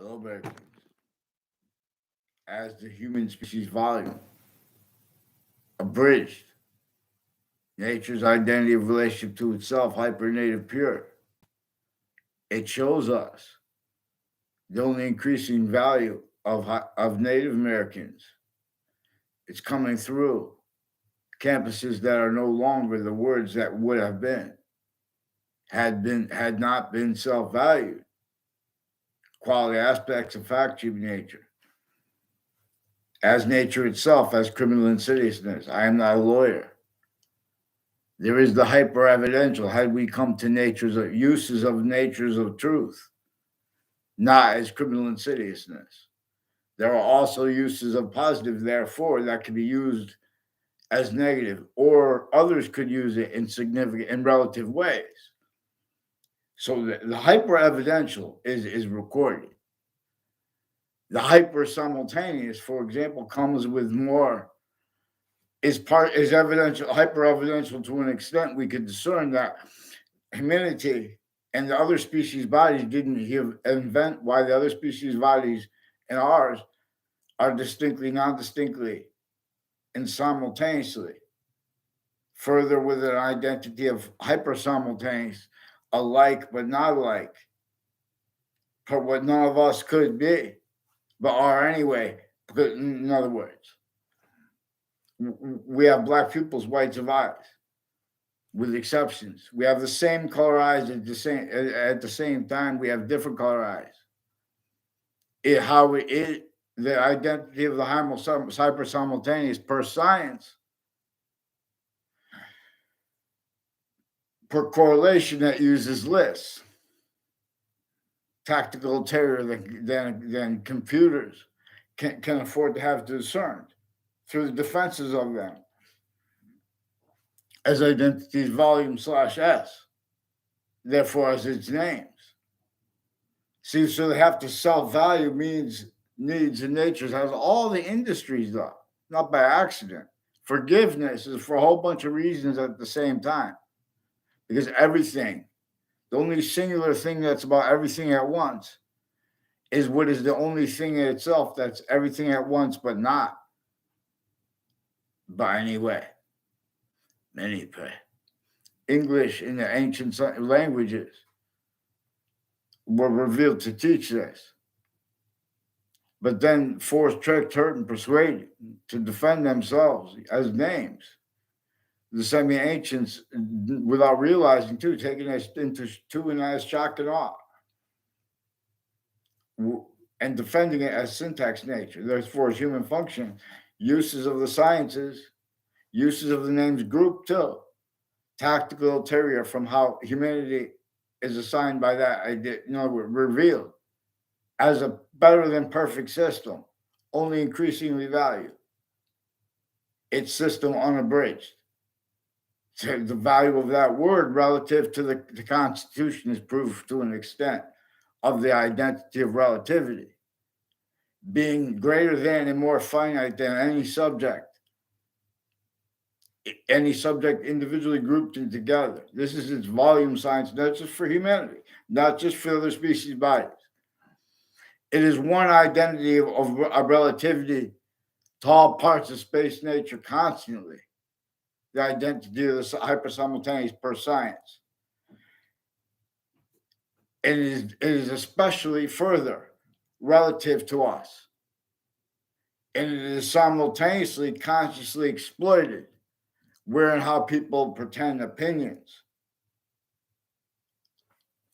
Americans as the human species volume, abridged, nature's identity of relationship to itself, hypernative pure. It shows us the only increasing value of Native Americans. It's coming through campuses that are no longer the words that would have been, had not been self-valued. Quality aspects of fact-keeping nature. As nature itself, as criminal insidiousness. I am not a lawyer. There is the hyper evidential. Had we come to nature's uses of natures of truth, not as criminal insidiousness. There are also uses of positive, therefore, that can be used as negative, or others could use it in significant and relative ways. So the hyper evidential is recorded. The hyper simultaneous, for example, comes with more is evidential, hyper evidential to an extent we could discern that humanity and the other species bodies didn't invent why the other species bodies and ours are distinctly, non-distinctly, and simultaneously. Further, with an identity of hyper simultaneous, alike but not alike, for what none of us could be, but are anyway. Because, in other words, we have black pupils, whites of eyes, with exceptions. We have the same color eyes at the same time. We have different color eyes. The identity of the hyper simultaneous per science, per correlation that uses lists, tactical ulterior than computers can afford to have discerned through the defenses of them as identities volume /s, therefore as its names. See, so they have to self-value needs, and natures has all the industries though, not by accident. Forgiveness is for a whole bunch of reasons at the same time. Because everything, the only singular thing that's about everything at once is what is the only thing in itself that's everything at once, but not by any way. Many pray. English in the ancient languages were revealed to teach this, but then forced, tricked, hurt, and persuaded to defend themselves as names. The semi-ancients, without realizing too, taking us into and as shock and awe, and defending it as syntax nature, therefore as human function, uses of the sciences, uses of the names group too, tactical ulterior from how humanity is assigned by that idea, revealed as a better than perfect system, only increasingly valued. Its system unabridged. So the value of that word relative to the Constitution is proof to an extent of the identity of relativity, being greater than and more finite than any subject individually grouped and together. This is its volume science, not just for humanity, not just for other species bodies. It is one identity of relativity to all parts of space nature constantly. The identity of the hyper-simultaneous per science. It is especially further relative to us. And it is simultaneously consciously exploited where and how people pretend opinions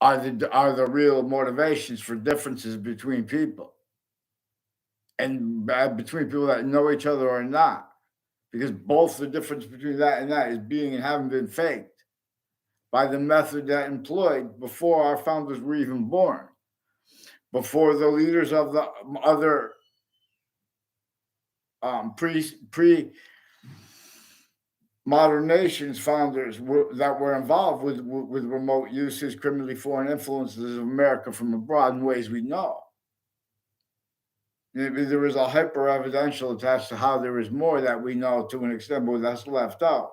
are the real motivations for differences between people and between people that know each other or not, because both the difference between that and that is being and having been faked by the method that employed before our founders were even born, before the leaders of the other pre modern nations founders that were involved with remote uses, criminally foreign influences of America from abroad in ways we know. There is a hyper evidential attached to how there is more that we know to an extent, but that's left out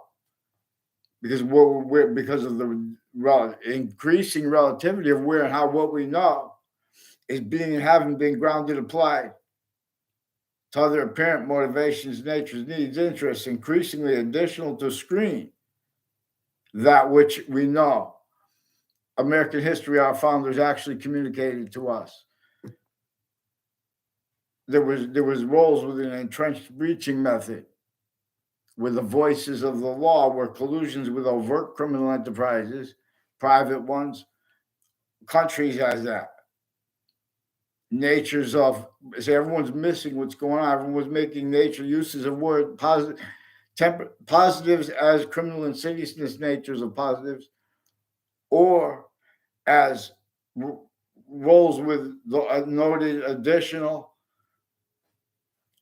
because because of the increasing relativity of where and how what we know is being and having been grounded applied to other apparent motivations, natures, needs, interests, increasingly additional to screen that which we know. American history, our founders actually communicated to us. There was roles with an entrenched breaching method, where the voices of the law were collusions with overt criminal enterprises, private ones. Countries has that. Natures of, say, everyone's missing what's going on. Everyone's making nature uses of word positives as criminal insidiousness natures of positives, or as roles with the noted additional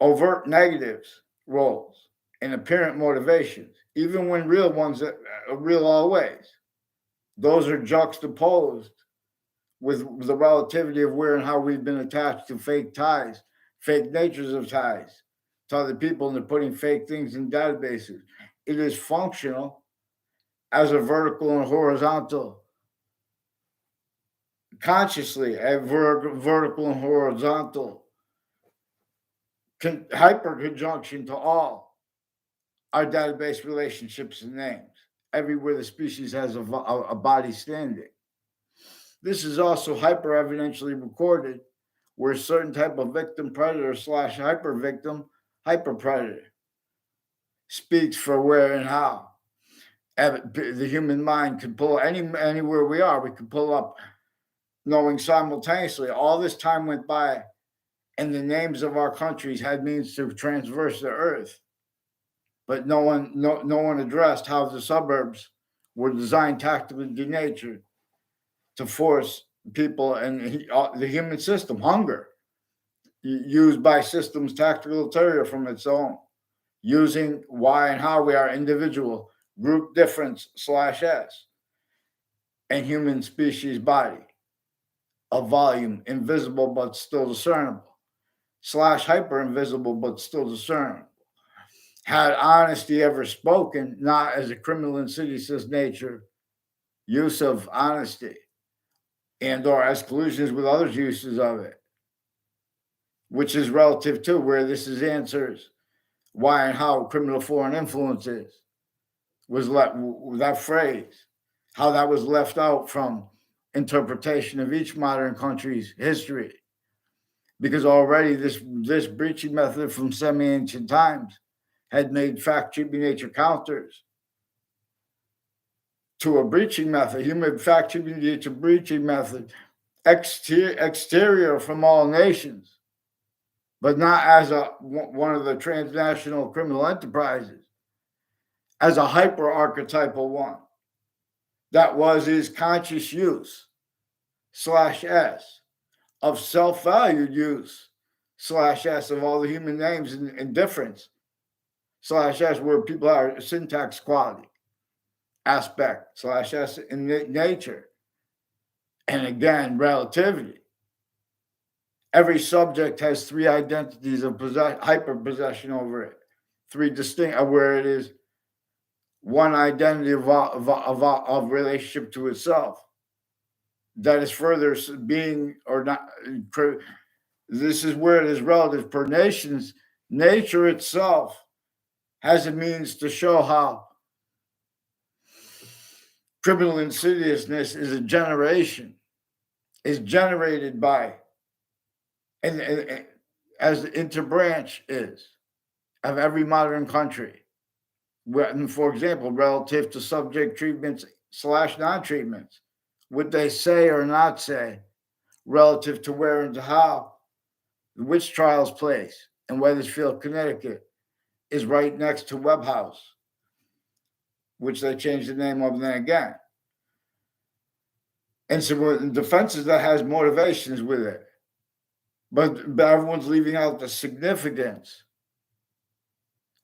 overt negatives roles and apparent motivations, even when real ones are real always. Those are juxtaposed with the relativity of where and how we've been attached to fake ties, fake natures of ties to other people, and they're putting fake things in databases. It is functional as a vertical and horizontal, consciously a vertical and horizontal hyperconjunction to all our database relationships and names, everywhere the species has a body standing. This is also hyper evidentially recorded where a certain type of victim predator / hyper victim, hyper predator speaks for where and how. The human mind can pull anywhere we are, we can pull up knowing simultaneously all this time went by and the names of our countries had means to transverse the earth. But no one addressed how the suburbs were designed tactically denatured to force people and the human system, hunger, used by systems tactical ulterior from its own, using why and how we are individual, group difference /s, and human species body, of volume, invisible but still discernible, / hyper invisible but still discernible. Had honesty ever spoken, not as a criminal insidious nature, use of honesty, and or as collusions with others' uses of it, which is relative to where this is answers why and how criminal foreign influences was that phrase, how that was left out from interpretation of each modern country's history, because already this breaching method from semi-ancient times had made fact-cheaping nature counters to a breaching method. Human fact-cheaping nature breaching method exterior from all nations, but not as one of the transnational criminal enterprises, as a hyper-archetypal one. That is conscious use /s of self-valued use /s of all the human names and difference /s where people are syntax quality aspect /s in nature. And again, relativity. Every subject has three identities of hyper possession over it, three distinct, where it is one identity of relationship to itself that is further being or not. This is where it is relative per nations. Nature itself has a means to show how criminal insidiousness is a generation, is generated by, and as the interbranch is of every modern country. For example, relative to subject treatments / non-treatments, what they say or not say, relative to where and to how, which trials place, and Weathersfield, Connecticut, is right next to Webb House, which they changed the name of then again. And so defenses that has motivations with it, but everyone's leaving out the significance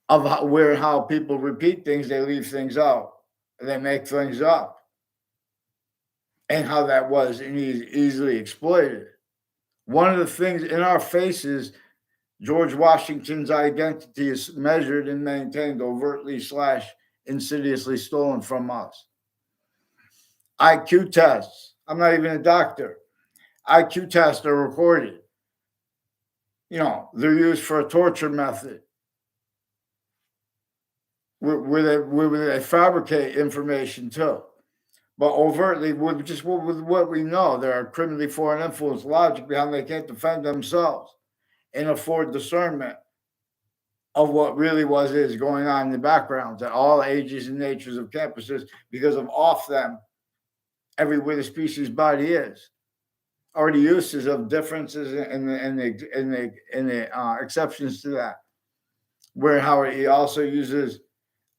of where and how people repeat things. They leave things out. They make things up. And how that was easily exploited. One of the things in our faces, George Washington's identity is measured and maintained overtly / insidiously stolen from us. IQ tests. I'm not even a doctor. IQ tests are recorded. They're used for a torture method where they fabricate information too. But overtly, with what we know, there are criminally foreign influence logic behind they can't defend themselves and afford discernment of what really is going on in the backgrounds at all ages and natures of campuses because of off them everywhere the species body is. Already uses of differences and the exceptions to that, where Howard he also uses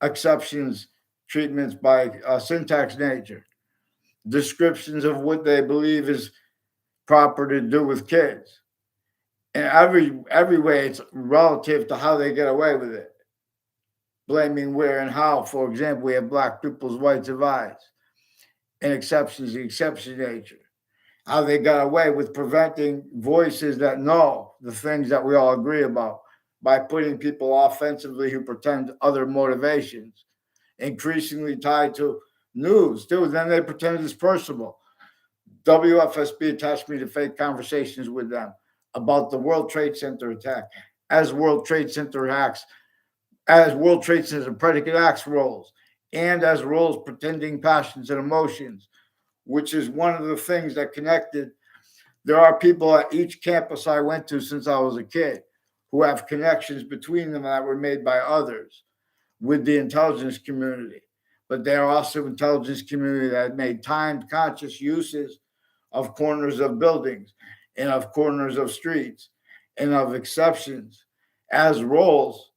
exceptions treatments by syntax nature, descriptions of what they believe is proper to do with kids. And every way it's relative to how they get away with it. Blaming where and how. For example, we have black people's whites of eyes. And exceptions, the exception nature. How they got away with preventing voices that know the things that we all agree about by putting people offensively who pretend other motivations, increasingly tied to news too. Then they pretend it's personal. WFSB attached me to fake conversations with them about the World Trade Center attack, as World Trade Center acts, as World Trade Center predicate acts roles, and as roles pretending passions and emotions, which is one of the things that connected. There are people at each campus I went to since I was a kid who have connections between them that were made by others with the intelligence community. But there are also intelligence community that made timed conscious uses of corners of buildings and of corners of streets and of exceptions as roles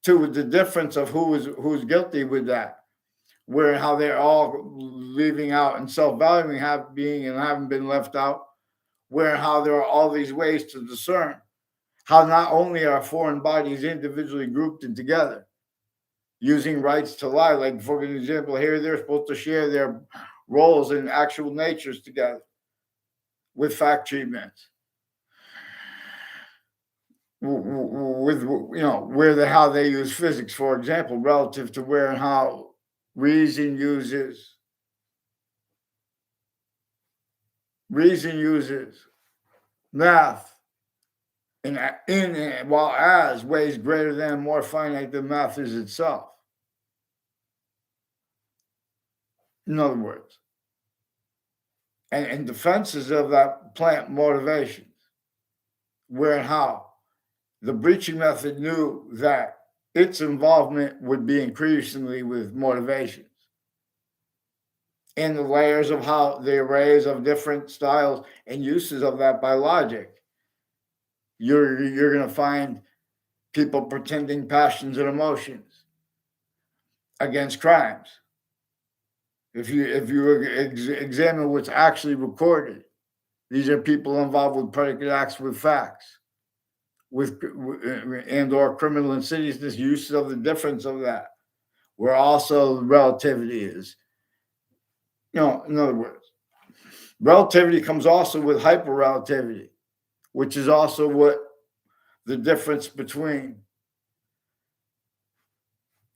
to the difference of who's guilty with that, where how they're all leaving out and self-valuing being and haven't been left out, where how there are all these ways to discern how not only are foreign bodies individually grouped and together using rights to lie, like for example, here they're supposed to share their roles and actual natures together with fact treatments. With how they use physics, for example, relative to where and how reason uses math in while as ways greater than more finite than math is itself. In other words, and defenses of that plant motivations, where and how the breaching method knew that its involvement would be increasingly with motivations and the layers of how the arrays of different styles and uses of that by logic. You're going to find people pretending passions and emotions against crimes. If you examine what's actually recorded, these are people involved with predicate acts with facts, with and or criminal insidiousness, use of the difference of that, where also relativity is. In other words, relativity comes also with hyperrelativity, which is also what the difference between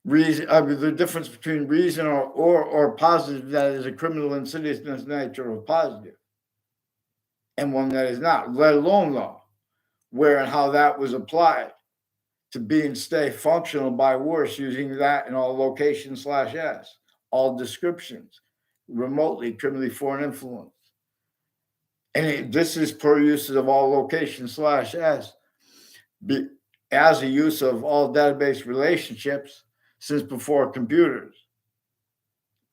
reason, the difference between reason or positive that is a criminal insidiousness nature of positive, and one that is not, let alone law, where and how that was applied to be and stay functional by worse, using that in all locations /s, all descriptions, remotely criminally foreign influence. And this is per uses of all locations /s, as a use of all database relationships since before computers,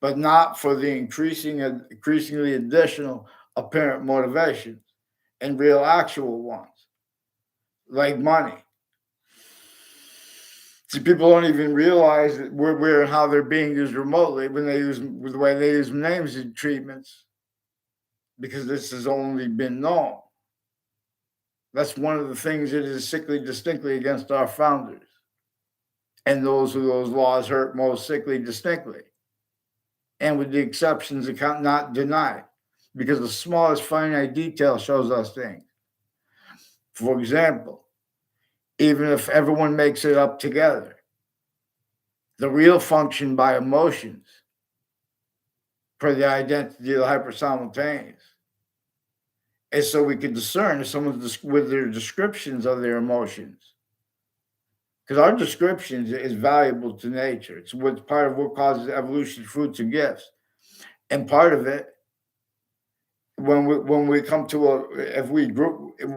but not for the increasingly additional apparent motivations and real actual ones, like money. See, people don't even realize that where and how they're being used remotely when they use the way they use names and treatments, because this has only been known. That's one of the things that is sickly distinctly against our founders and those who those laws hurt most sickly distinctly, and with the exceptions that not denied, because the smallest finite detail shows us things. For example, even if everyone makes it up together, the real function by emotions for the identity of the hypersimultaneous And so we can discern someone with their descriptions of their emotions. Because our descriptions is valuable to nature. It's what's part of what causes evolution, fruits, and gifts. And part of it, when we come to if we group, it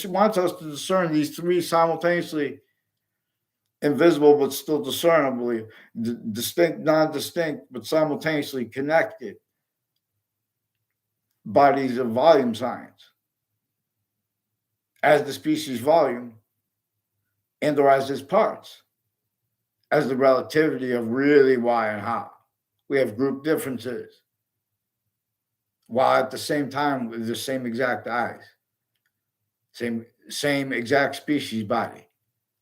wants us to discern these three simultaneously invisible but still discernibly, distinct, non-distinct, but simultaneously connected bodies of volume science as the species volume and or as its parts, as the relativity of really why and how. We have group differences, while at the same time with the same exact eyes, same exact species body,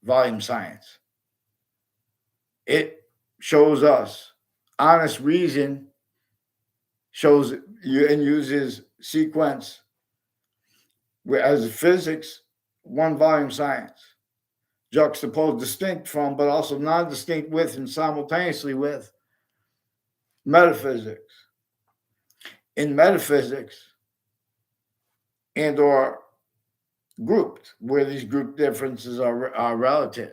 volume science. It shows us honest reason, shows you and uses sequence as physics, one volume science, juxtaposed distinct from, but also non-distinct with and simultaneously with metaphysics. In metaphysics and or grouped, where these group differences are relative,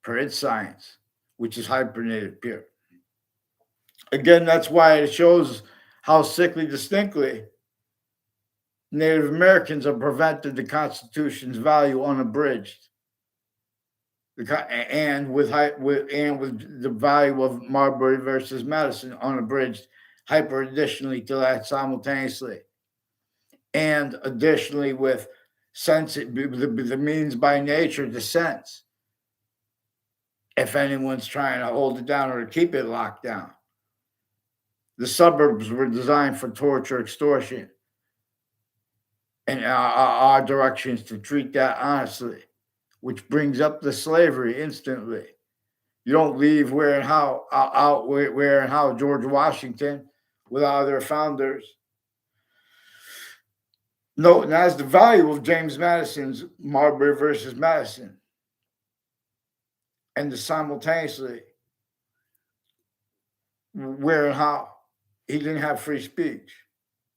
per its science, which is hypernative pure. Again, that's why it shows how sickly distinctly Native Americans have prevented the Constitution's value unabridged, and with the value of Marbury versus Madison unabridged, hyper additionally to that simultaneously, and additionally with the means by nature to sense. If anyone's trying to hold it down or to keep it locked down, the suburbs were designed for torture, extortion, and our directions to treat that honestly, which brings up the slavery instantly. You don't leave where and how out where and how George Washington without their founders. No, and that's the value of James Madison's Marbury versus Madison, and the simultaneously where and how he didn't have free speech,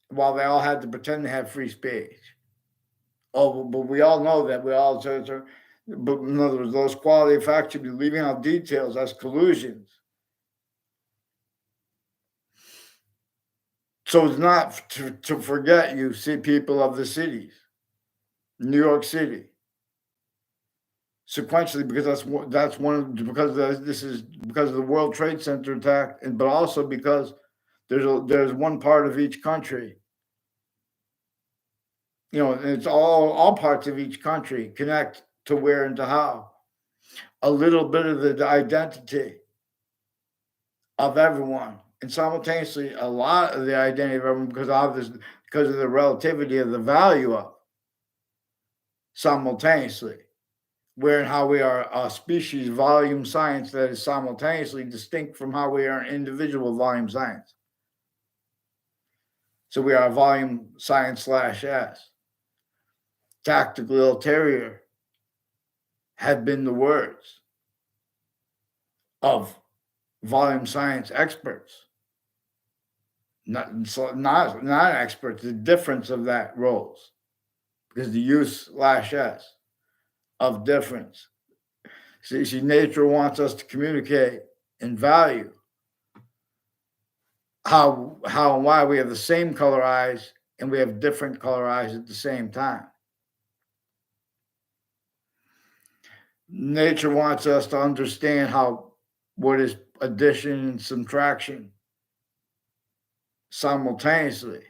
while they all had to pretend to have free speech. Oh, but we all know that we all. But in other words, those quality facts should be leaving out details as collusions. So it's not to forget, you see, people of the cities, New York City, sequentially, because that's one because this is because of the World Trade Center attack, and but also because there's one part of each country. You know, it's all parts of each country connect to where and to how. A little bit of the identity of everyone, and simultaneously a lot of the identity of everyone because of the relativity of the value of simultaneously, where and how we are a species volume science that is simultaneously distinct from how we are an individual volume science. So we are volume science / S. Tactical ulterior have been the words of volume science experts, not experts, the difference of that roles, because the use / S of difference. See, nature wants us to communicate and value how and why we have the same color eyes and we have different color eyes at the same time. Nature wants us to understand how what is addition and subtraction simultaneously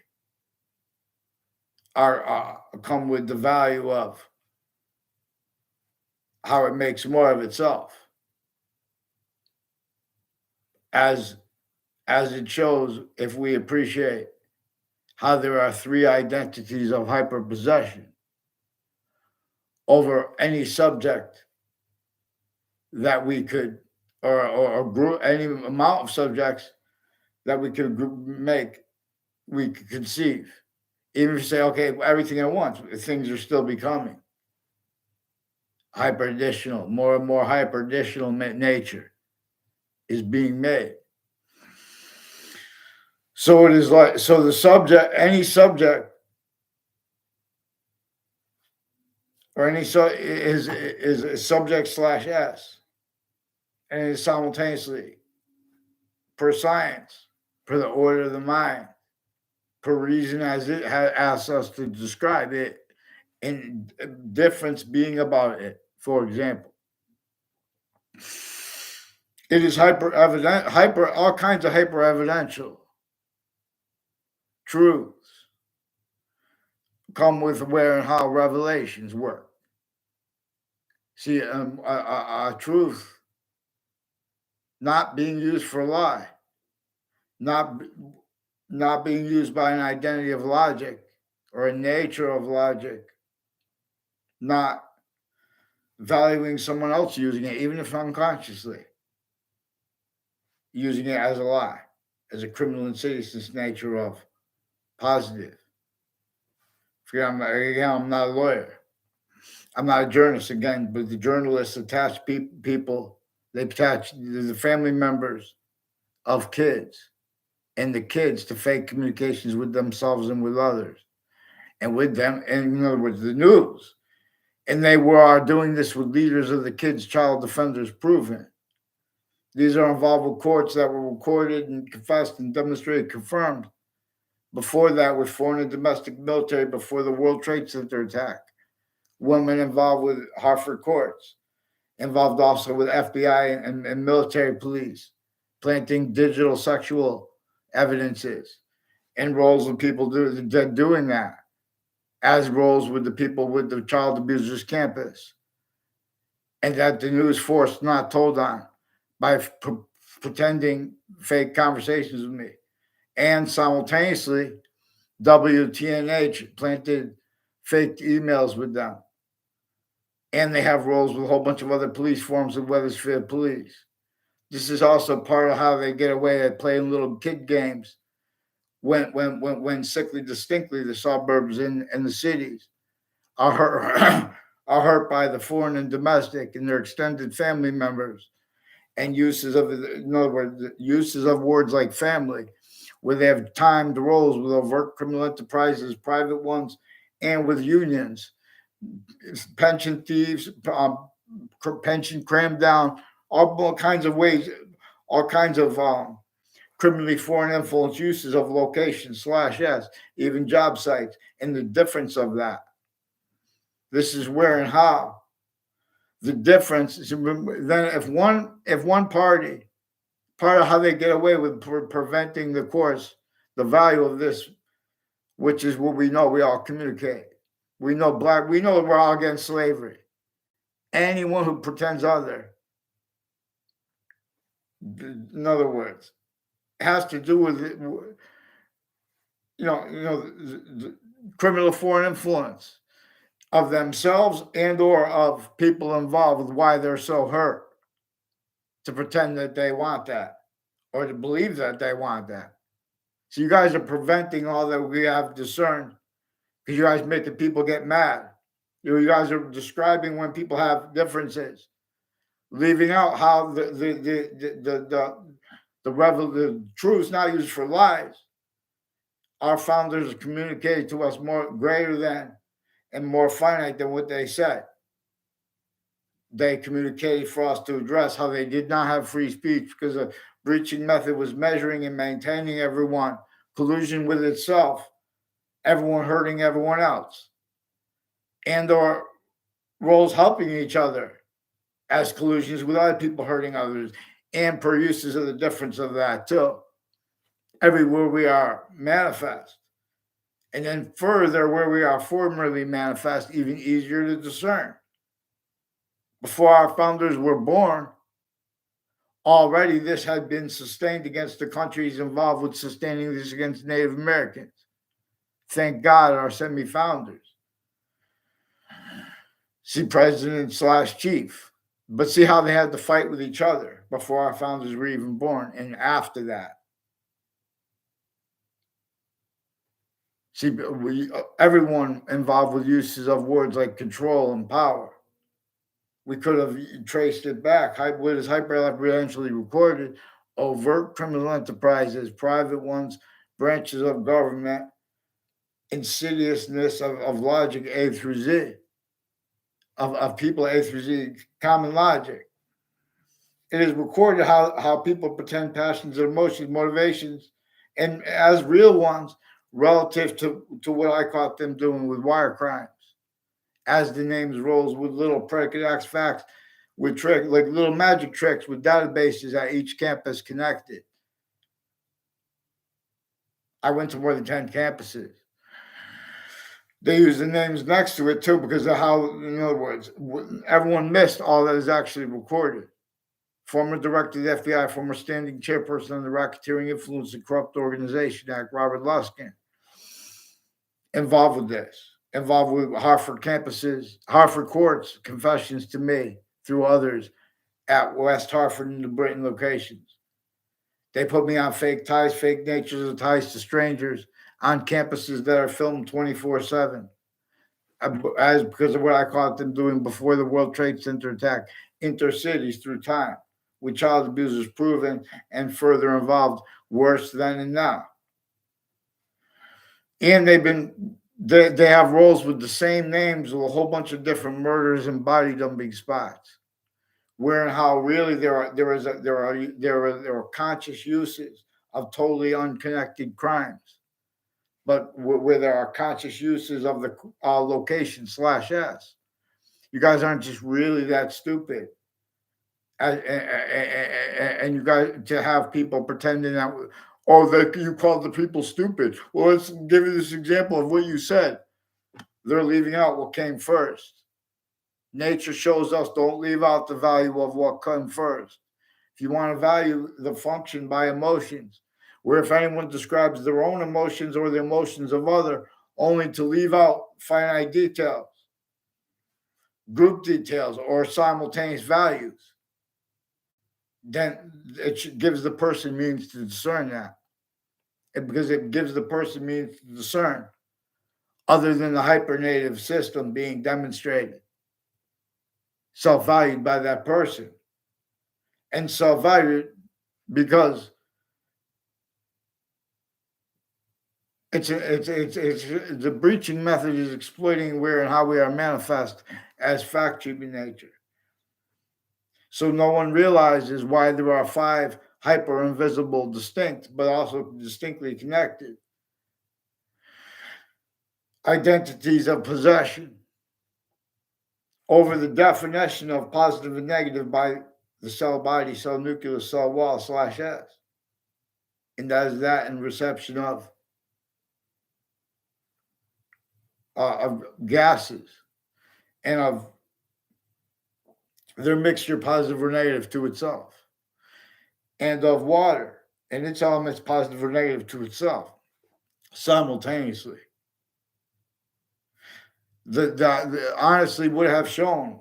are come with the value of how it makes more of itself, as it shows if we appreciate how there are three identities of hyperpossession over any subject that we could, or group, any amount of subjects that we could we could conceive. Even if you say, okay, everything at once, things are still becoming hyper-additional, more and more hyper-additional nature is being made. So it is like, so the subject, any subject or any so is subject slash s, and it is simultaneously per science, per the order of the mind, per reason as it has asked us to describe it, and difference being about it. For example, it is hyper evident, hyper all kinds of hyper evidential truths come with where and how revelations work. See, a truth not being used for lie, not not being used by an identity of logic or a nature of logic, not valuing someone else using it, even if unconsciously, using it as a lie, as a criminal insidious nature of positive. Again, I'm not a lawyer. I'm not a journalist again, but the journalists attach people, they attach the family members of kids and the kids to fake communications with themselves and with others and with them, and in other words, the news. And they are doing this with leaders of the kids' child defenders proven. These are involved with courts that were recorded and confessed and demonstrated, confirmed. Before that, with foreign and domestic military, before the World Trade Center attack, women involved with Hartford courts, involved also with FBI and military police, planting digital sexual evidences and roles of people doing that, as roles with the people with the child abusers campus, and that the news force not told on by pretending fake conversations with me, and simultaneously WTNH planted fake emails with them, and they have roles with a whole bunch of other police forms of Weathersfield Police. This is also part of how they get away at playing little kid games when sickly distinctly the suburbs and the cities are hurt, are hurt by the foreign and domestic and their extended family members, and uses of, in other words, uses of words like family, where they have timed roles with overt criminal enterprises, private ones, and with unions, pension thieves, pension crammed down, all kinds of ways, all kinds of criminally foreign influence uses of location slash s, even job sites, and the difference of that. This is where and how the difference is. Then if one party, part of how they get away with preventing the course, the value of this, which is what we know, we all communicate. We know we're all against slavery. Anyone who pretends other, in other words, has to do with it, the criminal foreign influence of themselves and or of people involved with why they're so hurt, to pretend that they want that or to believe that they want that. So you guys are preventing all that we have discerned because you guys making people get mad. You guys are describing when people have differences, leaving out how the truth is not used for lies. Our founders communicated to us more greater than and more finite than what they said. They communicated for us to address how they did not have free speech because the breaching method was measuring and maintaining everyone, collusion with itself, everyone hurting everyone else, and or roles helping each other as collusions with other people hurting others, and per uses of the difference of that too. Everywhere we are manifest. And then further, where we are formerly manifest, even easier to discern. Before our founders were born, already this had been sustained against the countries involved with sustaining this against Native Americans. Thank God, our semi-founders. See, president slash chief. But see how they had to fight with each other before our founders were even born and after that. See, everyone involved with uses of words like control and power. We could have traced it back. What is hyper-evidentially recorded? Overt criminal enterprises, private ones, branches of government, insidiousness of logic A through Z. of people A through Z, common logic. It is recorded how people pretend passions and emotions, motivations, and as real ones relative to what I caught them doing with wire crimes. As the names rolls with little predicate acts, facts, with trick like little magic tricks with databases at each campus connected. I went to more than 10 campuses. They use the names next to it too because of how, in other words, everyone missed all that is actually recorded. Former director of the FBI, former standing chairperson of the Racketeering Influence and Corrupt Organization Act, Robert Luskin, involved with this, involved with Hartford campuses, Hartford courts, confessions to me through others at West Hartford and the Britain locations. They put me on fake ties, fake natures of ties to strangers on campuses that are filmed 24/7. As because of what I caught them doing before the World Trade Center attack, intercities through time, with child abusers proven and further involved worse than and now. And they have roles with the same names with a whole bunch of different murders and body dumping spots. Where and how really there are conscious uses of totally unconnected crimes, but where there are conscious uses of the location /s. You guys aren't just really that stupid, and you guys to have people pretending that that you called the people stupid. Well, let's give you this example of what you said. They're leaving out what came first. Nature shows us don't leave out the value of what came first. If you want to value the function by emotions, where if anyone describes their own emotions or the emotions of other, only to leave out finite details, group details, or simultaneous values, then it gives the person means to discern that. Because it gives the person means to discern, other than the hypernative system being demonstrated, self-valued by that person. And self-valued because the breaching method is exploiting where and how we are manifest as fact-keeping nature. So no one realizes why there are 5 hyper-invisible, distinct, but also distinctly connected identities of possession over the definition of positive and negative by the cell body, cell nucleus, cell wall /s. And that is that in reception of gases and of their mixture, positive or negative, to itself, and of water and its elements, positive or negative, to itself, simultaneously. The honestly would have shown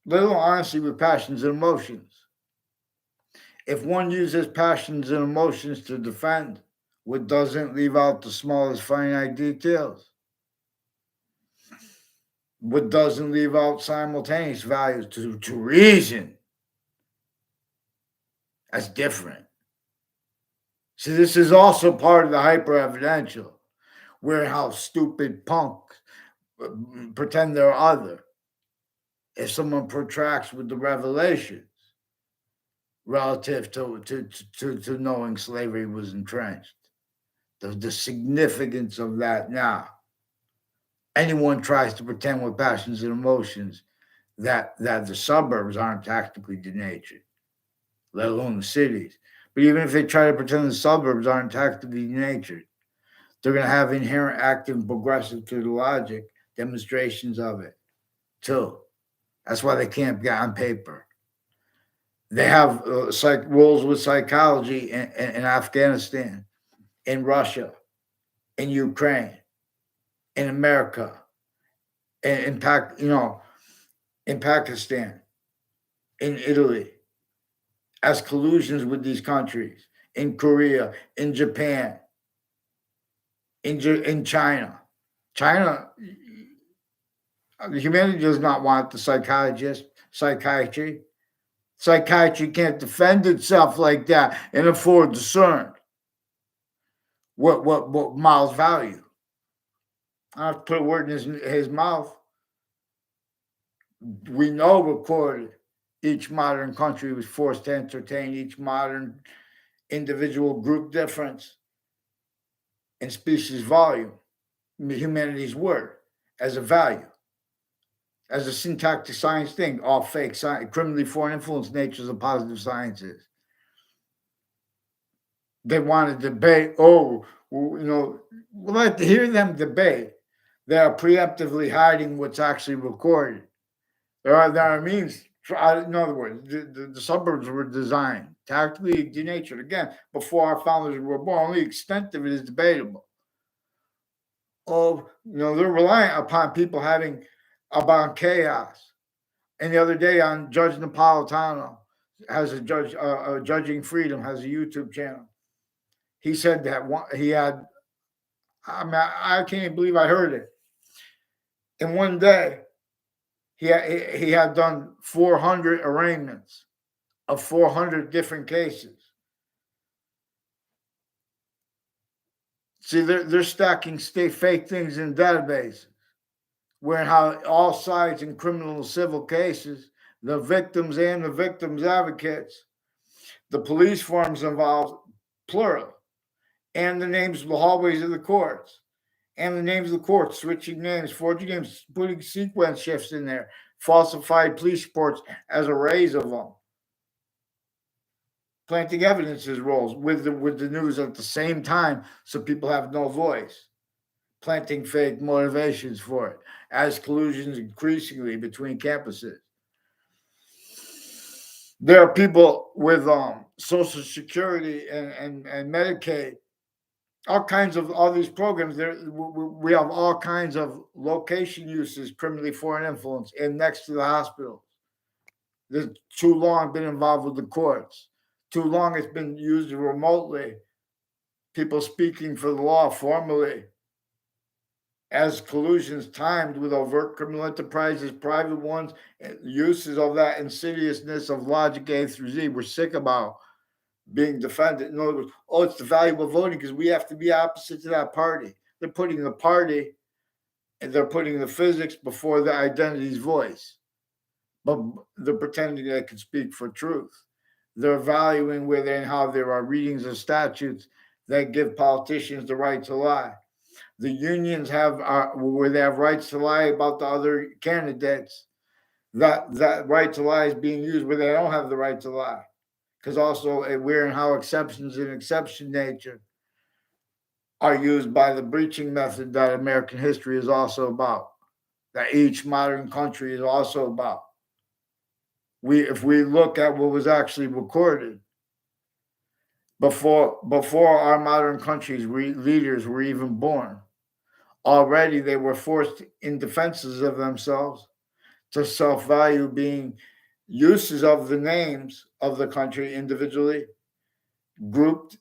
little honesty with passions and emotions. If one uses passions and emotions to defend what doesn't leave out the smallest finite details, what doesn't leave out simultaneous values to reason, that's different. See, this is also part of the hyper evidential, where how stupid punks pretend they're other. If someone protracts with the revelations relative to knowing slavery was entrenched, the significance of that now. Anyone tries to pretend with passions and emotions that the suburbs aren't tactically denatured, let alone the cities. But even if they try to pretend the suburbs aren't tactically denatured, they're going to have inherent active and progressive to the logic demonstrations of it too. That's why they can't get on paper. They have rules with psychology in Afghanistan, in Russia, in Ukraine, in America, in Pakistan, in Italy, as collusions with these countries, in Korea, in Japan, in China. China, humanity does not want the psychiatry. Psychiatry can't defend itself like that and afford to discern what Miles value. I have to put a word in his mouth. we know recorded. Each modern country was forced to entertain each modern individual group difference in species volume, humanity's word, as a value, as a syntactic science thing, all fake science, criminally foreign influence natures of positive sciences. They want to debate, we like to hear them debate. They are preemptively hiding what's actually recorded. There are means, in other words, the suburbs were designed tactically denatured. Again, before our founders were born, only extent of it is debatable. They're reliant upon people having about chaos. And the other day on Judge Napolitano has Judging Freedom has a YouTube channel. He said that he had. I mean, I can't believe I heard it. In one day, he had done 400 arraignments of 400 different cases. See, they're stacking fake things in databases, where how all sides in criminal and civil cases, the victims and the victims' advocates, the police forms involved, plural, and the names of the hallways of the courts, and the names of the courts, switching names, forging names, putting sequence shifts in there, falsified police reports as arrays of them, planting evidences rolls with the news at the same time, so people have no voice, planting fake motivations for it as collusions increasingly between campuses. There are people with Social Security and Medicaid, all these programs. We have all kinds of location uses, criminally foreign influence, and next to the hospitals. There's too long been involved with the courts. Too long it's been used remotely. People speaking for the law formally as collusions timed with overt criminal enterprises, private ones, uses of that insidiousness of logic A through Z. We're sick about being defended. In other words, it's the value of voting because we have to be opposite to that party. They're putting the party and they're putting the physics before the identity's voice. But they're pretending they can speak for truth. They're valuing whether and how there are readings of statutes that give politicians the right to lie. The unions have where they have rights to lie about the other candidates. That right to lie is being used where they don't have the right to lie. Because also where and how exceptions in exception nature are used by the breaching method that American history is also about, that each modern country is also about. If we look at what was actually recorded before our modern countries leaders were even born, already they were forced in defenses of themselves to self-value, being uses of the names of the country individually, grouped,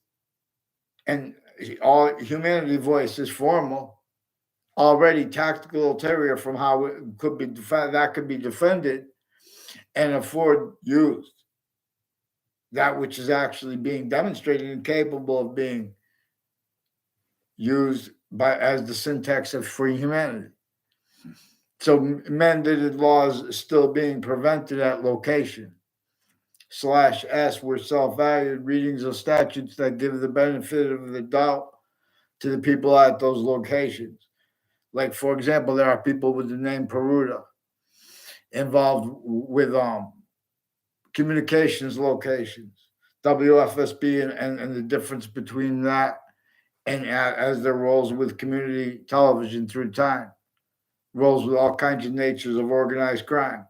and all humanity voice is formal, already tactical ulterior from how it could be defended and afford used. That which is actually being demonstrated and capable of being used as the syntax of free humanity. So mandated laws still being prevented at location. /S were self-valued readings of statutes that give the benefit of the doubt to the people at those locations. Like, for example, there are people with the name Peruta involved with communications locations, WFSB, and the difference between that and as their roles with community television through time, roles with all kinds of natures of organized crime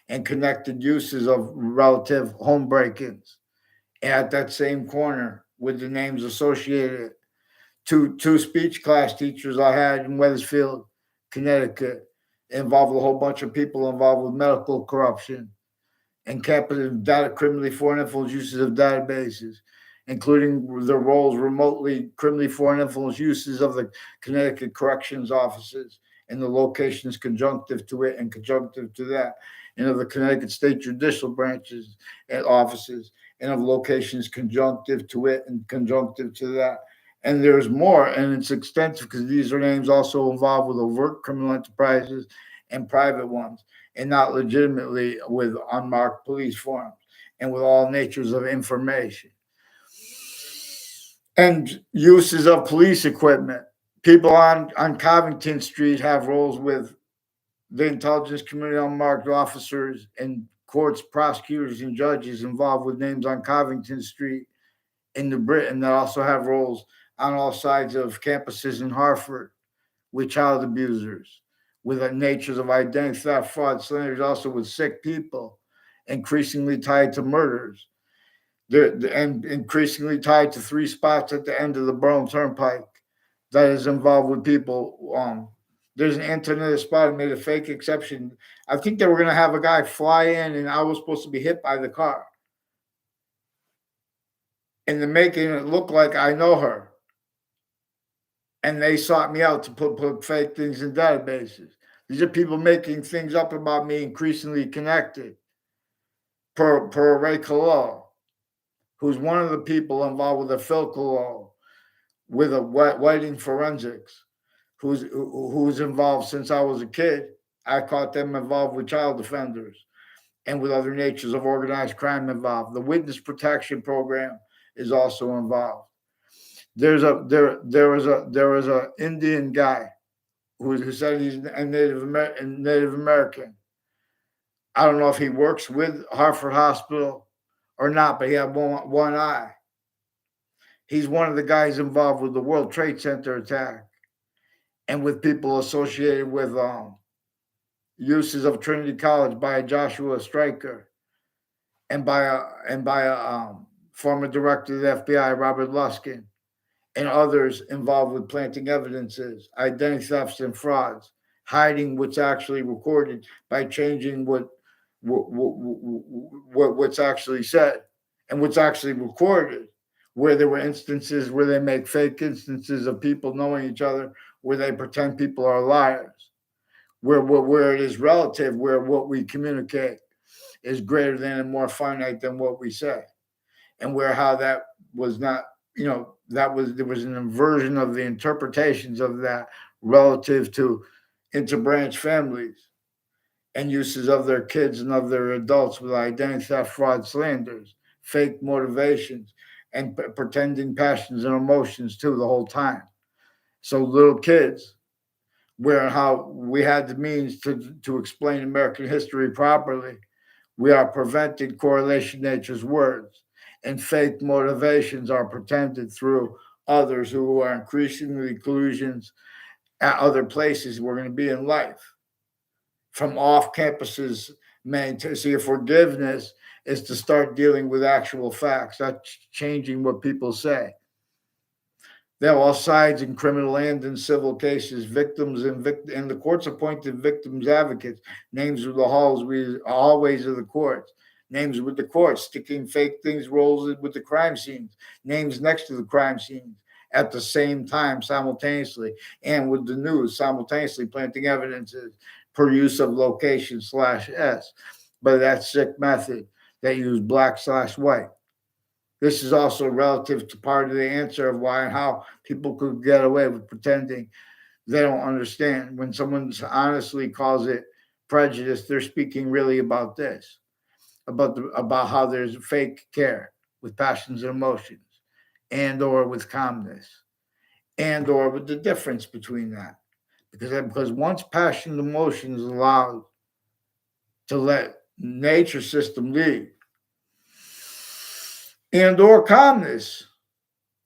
and connected uses of relative home break-ins. And at that same corner with the names associated, two speech class teachers I had in Wethersfield, Connecticut, involved a whole bunch of people involved with medical corruption and capital data criminally foreign influence uses of databases, including the roles remotely criminally foreign influence uses of the Connecticut corrections offices and the locations conjunctive to it and conjunctive to that, and of the Connecticut state judicial branches and offices, and of locations conjunctive to it and conjunctive to that. And there's more, and it's extensive because these are names also involved with overt criminal enterprises and private ones, and not legitimately with unmarked police forms and with all natures of information. And uses of police equipment. People on Covington Street have roles with the intelligence community, unmarked officers, and courts, prosecutors, and judges involved with names on Covington Street in the Britain that also have roles on all sides of campuses in Hartford with child abusers, with the natures of identity theft, fraud, slanders, also with sick people, increasingly tied to murders. And increasingly tied to three spots at the end of the Burlington Turnpike that is involved with people. There's an internet spot that made a fake exception. I think they were going to have a guy fly in, and I was supposed to be hit by the car. And they're making it look like I know her. And they sought me out to put fake things in databases. These are people making things up about me, increasingly connected. Per Ray Collo, who's one of the people involved with the Phil Collo, with a Whiting Forensics, who's involved since I was a kid. I caught them involved with child offenders and with other natures of organized crime involved. The witness protection program is also involved. There was a Indian guy who said he's a Native American. I don't know if he works with Hartford Hospital or not, but he had one eye. He's one of the guys involved with the World Trade Center attack and with people associated with uses of Trinity College by Joshua Stryker and by a former director of the FBI, Robert Luskin, and others involved with planting evidences, identity thefts and frauds, hiding what's actually recorded by changing what's actually said and what's actually recorded. Where there were instances where they make fake instances of people knowing each other, where they pretend people are liars, where it is relative, where what we communicate is greater than and more finite than what we say, and where how that was not, there was an inversion of the interpretations of that relative to interbranch families and uses of their kids and of their adults with identity theft, fraud, slanders, fake motivations, and pretending passions and emotions too the whole time. So little kids, where how we had the means to explain American history properly, we are prevented correlation nature's words, and fake motivations are pretended through others who are increasingly collusions at other places we're going to be in life. From off campuses, man, to see if forgiveness is to start dealing with actual facts, not changing what people say. There are all sides in criminal and in civil cases, victims and the courts appointed victims advocates, names with the hallways of the courts, names with the courts, sticking fake things, rolls with the crime scenes, names next to the crime scenes at the same time, simultaneously, and with the news, simultaneously planting evidences per use of location/S, but that sick method that use black/white. This is also relative to part of the answer of why and how people could get away with pretending they don't understand. When someone honestly calls it prejudice, they're speaking really about this, about how there's fake care with passions and emotions, and or with calmness, and or with the difference between that. Because once passion and emotion is allowed to let nature system lead, and or calmness,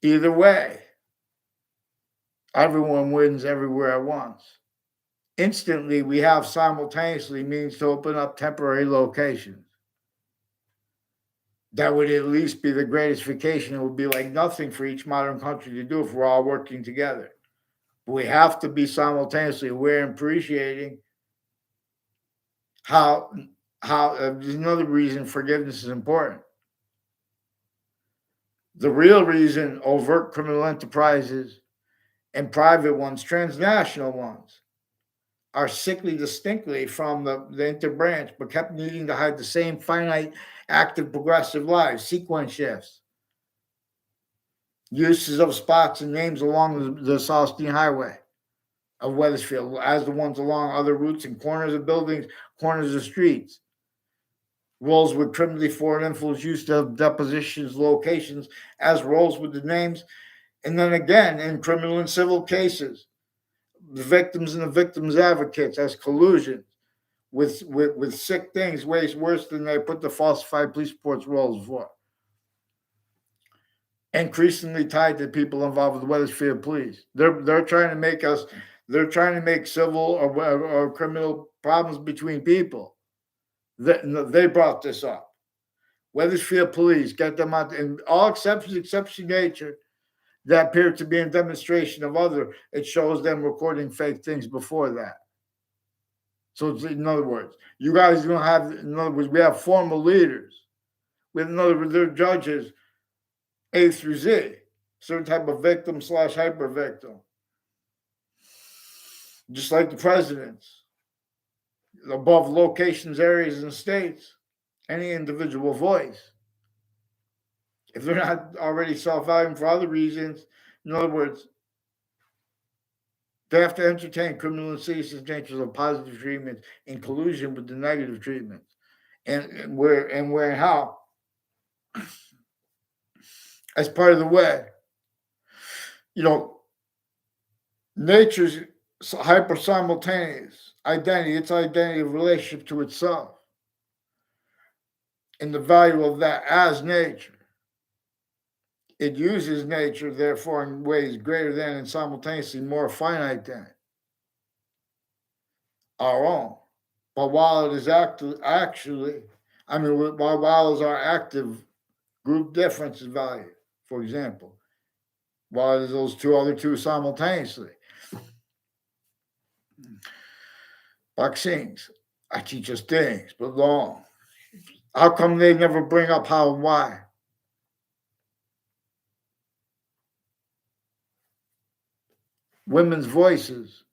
either way, everyone wins everywhere at once. Instantly, we have simultaneously means to open up temporary locations. That would at least be the greatest vacation. It would be like nothing for each modern country to do if we're all working together. But we have to be simultaneously aware and appreciating how there's another reason forgiveness is important. The real reason overt criminal enterprises and private ones, transnational ones, are sickly distinctly from the interbranch, but kept needing to hide the same finite, active, progressive lives, sequence shifts, uses of spots and names along the South Highway, of Wethersfield as the ones along other routes and corners of buildings, corners of streets. Rolls with criminally foreign influence used to have depositions, locations as rolls with the names. And then again, in criminal and civil cases, the victims and the victims' advocates as collusion with sick things, ways worse than they put the falsified police reports rolls for. Increasingly tied to people involved with the Wethersfield police. They're trying to make us, they're trying to make civil or criminal problems between people. They brought this up. Wethersfield police get them out in all exceptions, exception nature, that appear to be in demonstration of other. It shows them recording fake things before that. So in other words, you guys don't have. In other words, we have formal leaders. With in other words, they're judges A through Z, certain type of victim / hyper victim, just like the presidents, above locations, areas, and states. Any individual voice, if they're not already self-valuing for other reasons, in other words, they have to entertain criminal and citizen natures of positive treatment in collusion with the negative treatment, and where and how, as part of the way, you know, nature's hyper simultaneous identity, its identity of relationship to itself, and the value of that as nature. It uses nature, therefore, in ways greater than and simultaneously more finite than our own. But while it is actually, I mean, while is our active group difference is value, for example, while it is those other two simultaneously. Vaccines, I teach us things, but long. How come they never bring up how and why? Women's voices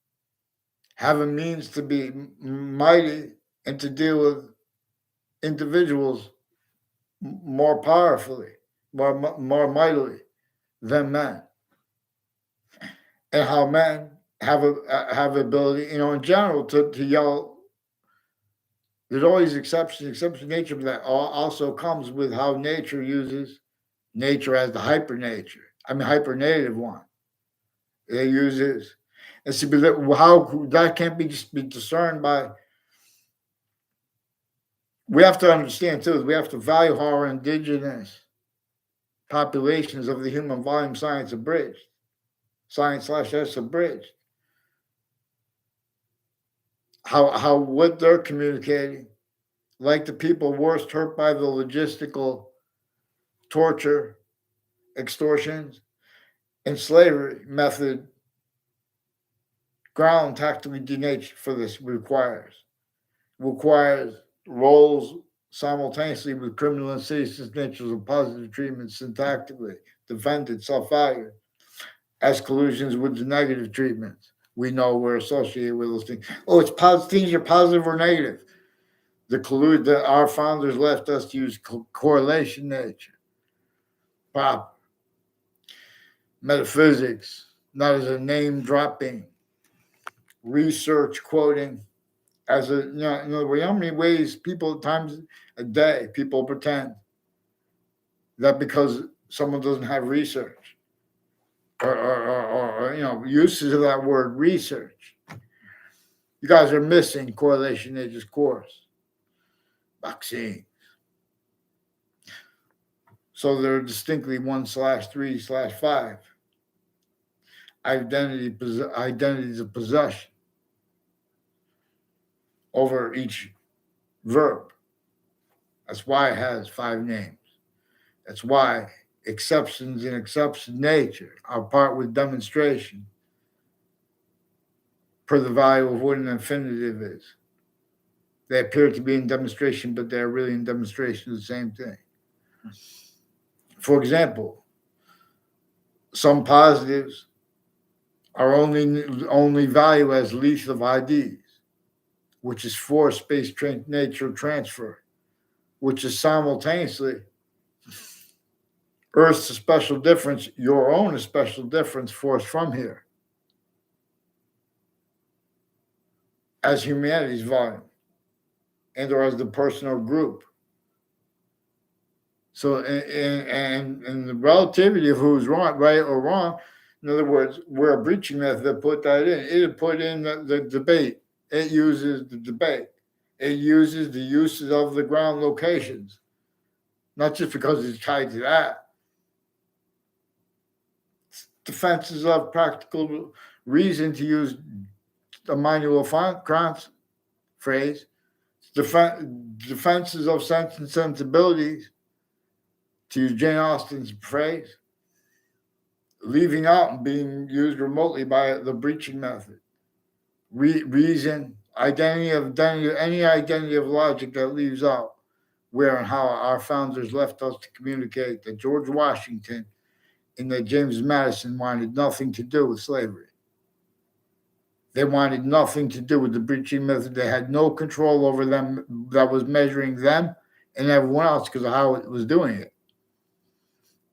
have a means to be mighty and to deal with individuals more powerfully, more mightily than men, and how men have ability, in general, to yell. There's always exception nature, but that also comes with how nature uses nature as the hyper nature. I mean, hyper native one. It uses, and see, but how that can't be just be discerned by. We have to understand too. We have to value how our indigenous populations of the human volume science abridged, science / S abridged. How what they're communicating, like the people worst hurt by the logistical torture, extortions, and slavery method, ground tactically denatured for this requires roles simultaneously with criminal and citizen natures of positive treatment syntactically, defended, self-value, as collusions with the negative treatments. We know we're associated with those things. Oh, it's things are positive or negative. Our founders left us to use correlation nature, pop, metaphysics, not as a name dropping, research quoting, as a how many ways people times a day people pretend that because someone doesn't have research or uses of that word research. You guys are missing correlation nature's course. Vaccine. So they're distinctly 1/3/5. Identities of possession over each verb. That's why it has 5 names. That's why exceptions in exception nature are part with demonstration per the value of what an infinitive is. They appear to be in demonstration, but they're really in demonstration of the same thing. For example, some positives are only value as leaf of IDs, which is force-based nature transfer, which is simultaneously Earth's a special difference, your own a special difference forced from here. as humanity's volume and or as the personal group. So, and the relativity of who's wrong, right or wrong, in other words, where a breaching method that put that in, it put in the debate. It uses the debate. It uses the uses of the ground locations, not just because it's tied to that. Defenses of practical reason to use the manual crimes phrase. Defenses of sense and sensibilities to use Jane Austen's phrase. Leaving out and being used remotely by the breaching method. Reason, any identity of logic that leaves out where and how our founders left us to communicate that George Washington and that James Madison wanted nothing to do with slavery. They wanted nothing to do with the breaching method. They had no control over them that was measuring them and everyone else because of how it was doing it.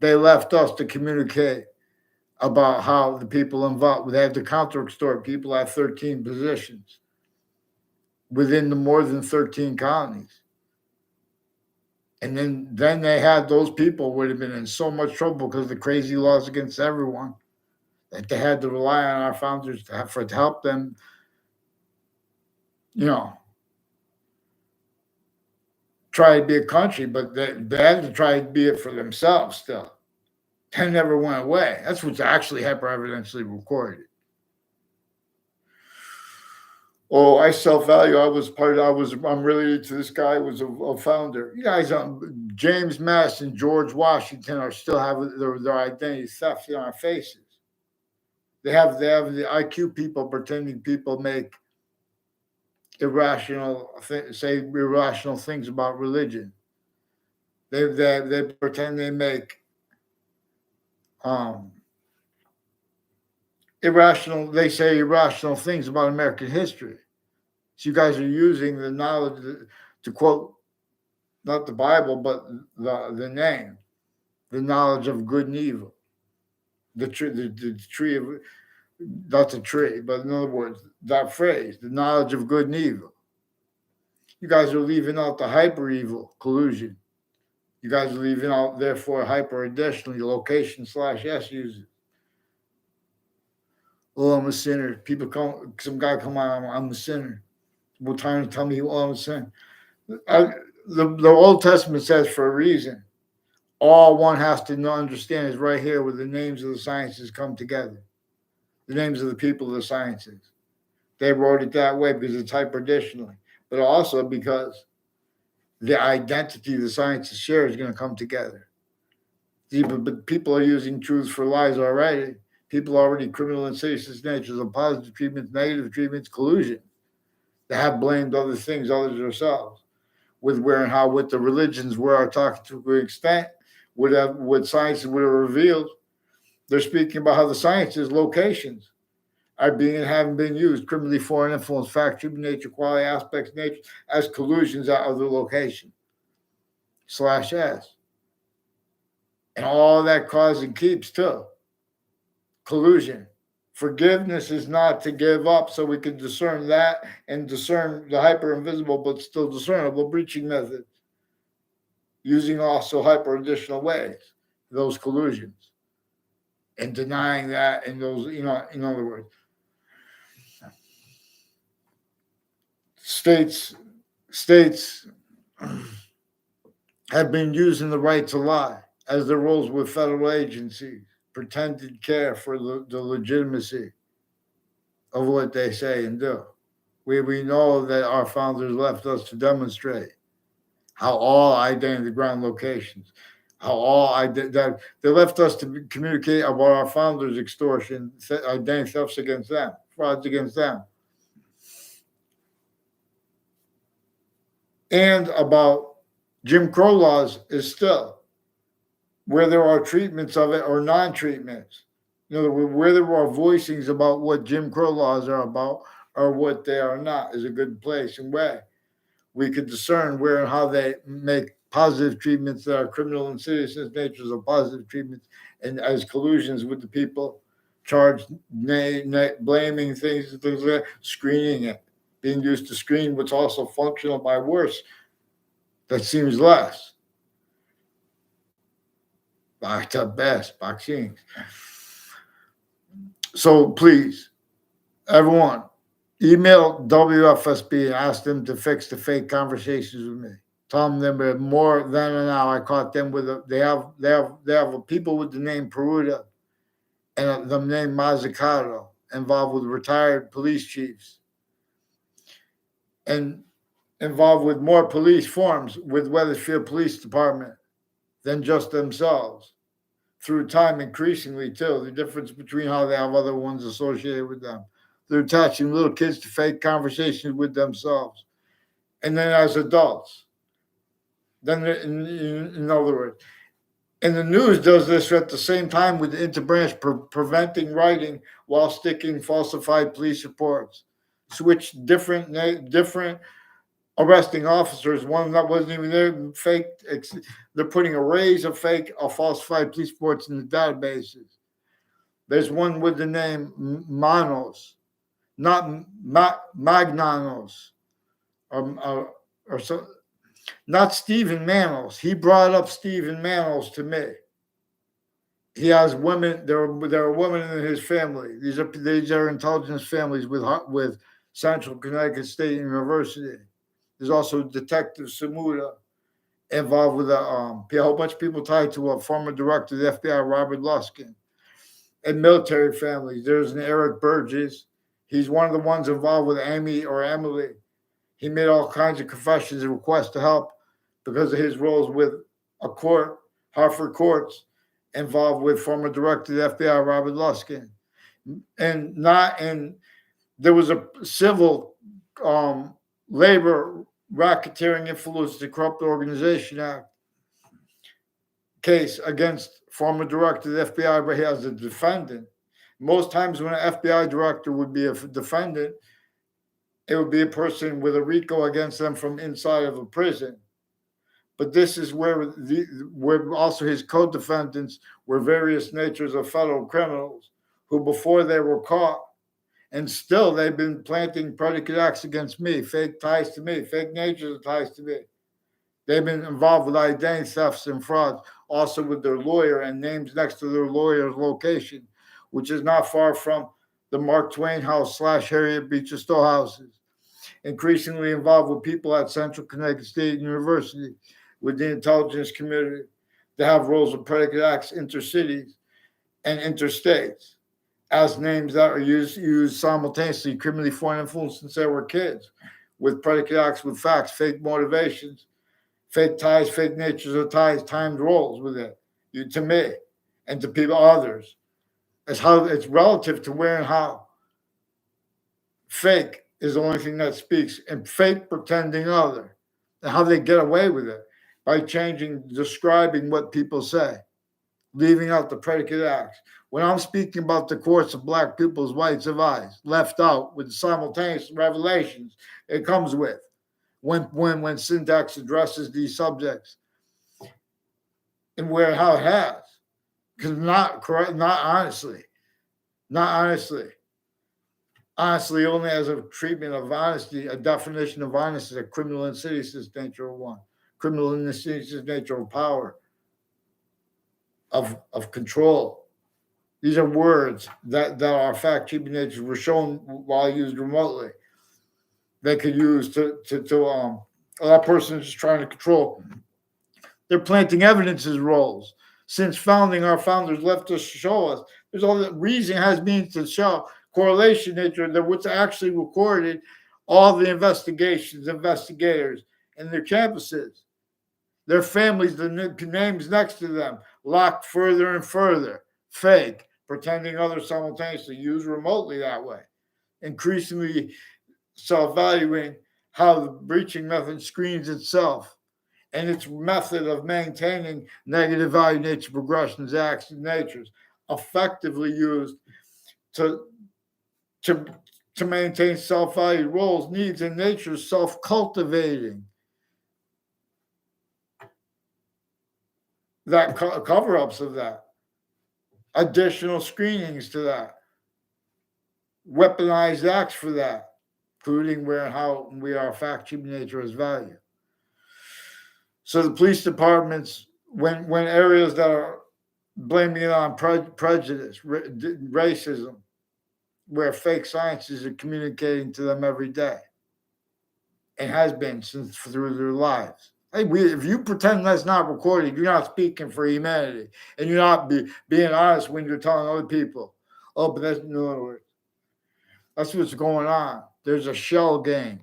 They left us to communicate about how the people involved, they had to counter extort people at 13 positions within the more than 13 colonies. And then they had those people would have been in so much trouble because of the crazy laws against everyone that they had to rely on our founders to help them, try to be a country, but they had to try to be it for themselves still. That never went away. That's what's actually hyper-evidentially recorded. Oh, I self-value. I'm related to this guy who was a founder. You guys, James Madison, George Washington are still have their identity theft in our faces. They have the IQ people pretending people make say irrational things about religion. They pretend they make they say irrational things about American history. So you guys are using the knowledge to quote not the Bible, but the name, the knowledge of good and evil. The tree of, not the tree, but in other words, that phrase, the knowledge of good and evil. You guys are leaving out the hyper evil collusion. You guys are leaving out, therefore, hyper additionally location /s uses. Oh, I'm a sinner. Some guy come on, I'm a sinner. We're trying to tell me, oh, I'm a sinner. The Old Testament says for a reason. All one has to understand is right here where the names of the sciences come together. The names of the people of the sciences. They wrote it that way because it's hyper-additionally, but also because the identity the sciences share is going to come together. But people are using truths for lies already. People are already criminal and seditious natures of positive treatments, negative treatments, collusion. They have blamed other things, others themselves, with where and how, with the religions where are talking to an extent, what science would have revealed. They're speaking about how the sciences, locations, are being and haven't been used, criminally foreign influence, fact, human nature, quality, aspects, nature, as collusions at other location, /s. And all that cause and keeps too. Collusion. Forgiveness is not to give up so we can discern that and discern the hyper invisible but still discernible breaching methods. Using also hyper additional ways, those collusions. And denying that in those, in other words, states have been using the right to lie as their roles with federal agencies, pretended care for the legitimacy of what they say and do. We know that our founders left us to demonstrate how all identity ground locations, that they left us to communicate about our founders' extortion, identity thefts against them, frauds against them, and about Jim Crow laws is still where there are treatments of it or non-treatments. Where there are voicings about what Jim Crow laws are about or what they are not is a good place and way. We could discern where and how they make positive treatments that are criminal and serious natures of positive treatments and as collusions with the people, charged, blaming things like that, screening it. being used to screen what's also functional by worse that seems less. Back to best vaccines. So please, everyone, email WFSB and ask them to fix the fake conversations with me. Tell them there were more than an hour. I caught them with they have people with the name Peruta and the name Mazzucato involved with retired police chiefs and involved with more police forms with Weathersfield Police Department than just themselves. Through time, increasingly too, the difference between how they have other ones associated with them. They're attaching little kids to fake conversations with themselves, and then as adults. Then, in other words, and the news does this at the same time with the interbranch preventing writing while sticking falsified police reports. Switch different arresting officers. One that wasn't even there, fake. They're putting arrays of fake or falsified police reports in the databases. There's one with the name Manos, not Magnanos, or so. Not Stephen Manos. He brought up Stephen Manos to me. He has women. There are women in his family. These are intelligence families with Central Connecticut State University. There's also Detective Samuda involved with a whole bunch of people tied to a former director of the FBI, Robert Luskin. And military families. There's an Eric Burgess. He's one of the ones involved with Amy or Emily. He made all kinds of confessions and requests to help because of his roles with a court, Hartford courts, involved with former director of the FBI, Robert Luskin. And there was a civil labor racketeering influence the Corrupt Organization Act case against former director of the FBI, but he has a defendant. Most times when an FBI director would be a defendant, it would be a person with a RICO against them from inside of a prison. But this is where also his co-defendants were various natures of federal criminals who, before they were caught, and still they've been planting predicate acts against me, fake ties to me, fake natures of ties to me. They've been involved with identity thefts and frauds, also with their lawyer and names next to their lawyer's location, which is not far from the Mark Twain House / Harriet Beecher Stowe houses. Increasingly involved with people at Central Connecticut State University, with the intelligence community. They have roles of predicate acts intercities and interstates as names that are used simultaneously, criminally foreign influence since they were kids, with predicate acts with facts, fake motivations, fake ties, fake natures of ties, timed roles with it, to me and to people, others. It's how it's relative to where and how. Fake is the only thing that speaks, and fake pretending other, and how they get away with it by describing what people say, leaving out the predicate acts. When I'm speaking about the courts of black people's rights of eyes, left out with simultaneous revelations it comes with when syntax addresses these subjects, and where how it has, because not honestly, only as a treatment of honesty, a definition of honesty, a criminal insidious nature of one, criminal insidious nature of power, of control. These are words that are fact keeping natures were shown while used remotely. They could use to that person is just trying to control. They're planting evidence as roles. Since founding, our founders left us to show us. There's all the reason has been to show correlation nature that what's actually recorded, all the investigators, and their campuses, their families, the names next to them, locked further and further, fake, pretending others simultaneously, used remotely that way, increasingly self-valuing how the breaching method screens itself and its method of maintaining negative value nature progressions, acts, and natures, effectively used to maintain self-value roles, needs, and natures, self-cultivating. That cover-ups of that, additional screenings to that, weaponized acts for that, including where and how we are fact human nature as value. So the police departments, when areas that are blaming it on prejudice, racism, where fake sciences are communicating to them every day, and has been since through their lives. Hey, if you pretend that's not recorded, you're not speaking for humanity, and you're not being honest when you're telling other people. Oh, but that's, in other words, that's what's going on. There's a shell game,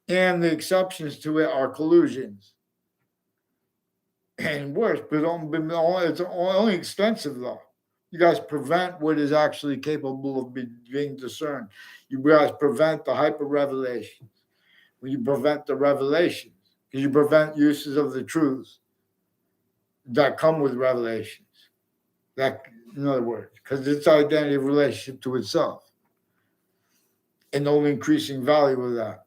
and the exceptions to it are collusions. And worse, but it's only extensive though. You guys prevent what is actually capable of being discerned. You guys prevent the hyper revelations. When you prevent the revelations, because you prevent uses of the truths that come with revelations. That, in other words, because its identity of relationship to itself, and only increasing value of that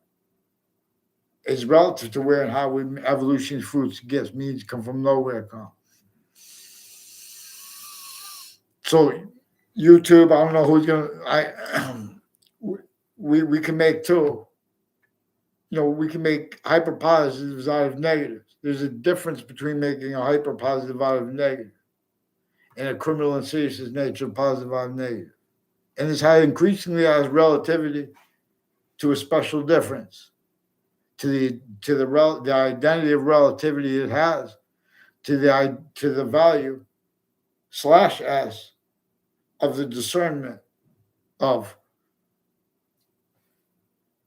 is relative to where and how evolution's fruits, gifts, means come from nowhere come. So YouTube, I don't know who's gonna. We can make two. We can make hyper positives out of negatives. There's a difference between making a hyper positive out of negative and a criminal insidious nature positive out of negative. And this increasingly has relativity to a special difference, to the identity of relativity it has, to the value /s of the discernment of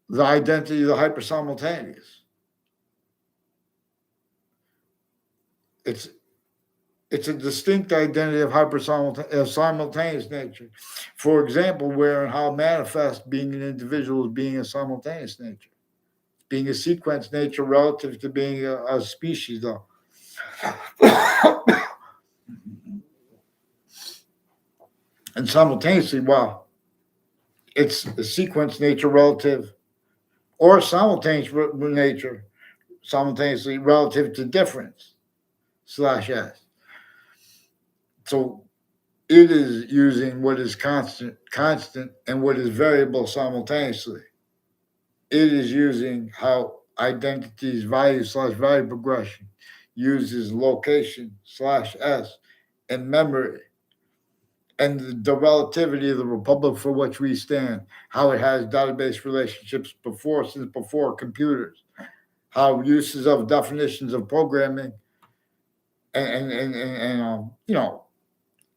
the identity of the hyper simultaneous. It's a distinct identity of simultaneous nature. For example, where and how manifest being an individual is being a simultaneous nature, being a sequence nature relative to being a species, though. And simultaneously, well, it's a sequence nature relative or simultaneous nature, simultaneously relative to difference /s. So it is using what is constant, and what is variable simultaneously. It is using how identity's value /value progression uses location /s and memory and the relativity of the republic for which we stand, how it has database relationships since before computers, how uses of definitions of programming and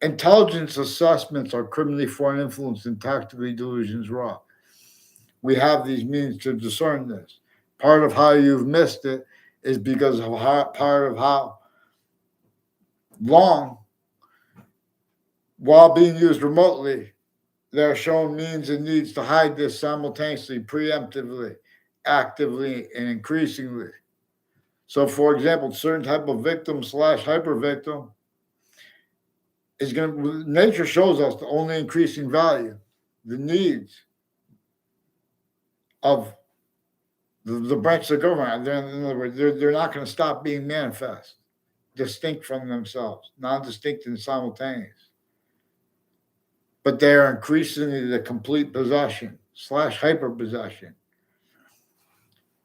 intelligence assessments are criminally foreign influence and tactically delusions raw. We have these means to discern this. Part of how you've missed it is because of part of how long, while being used remotely, there are shown means and needs to hide this simultaneously, preemptively, actively, and increasingly. So, for example, certain type of victim /hyper victim is nature shows us the only increasing value, the needs of the branch of government. In other words, they're not going to stop being manifest, distinct from themselves, non-distinct and simultaneous. But they are increasingly the complete possession /hyper possession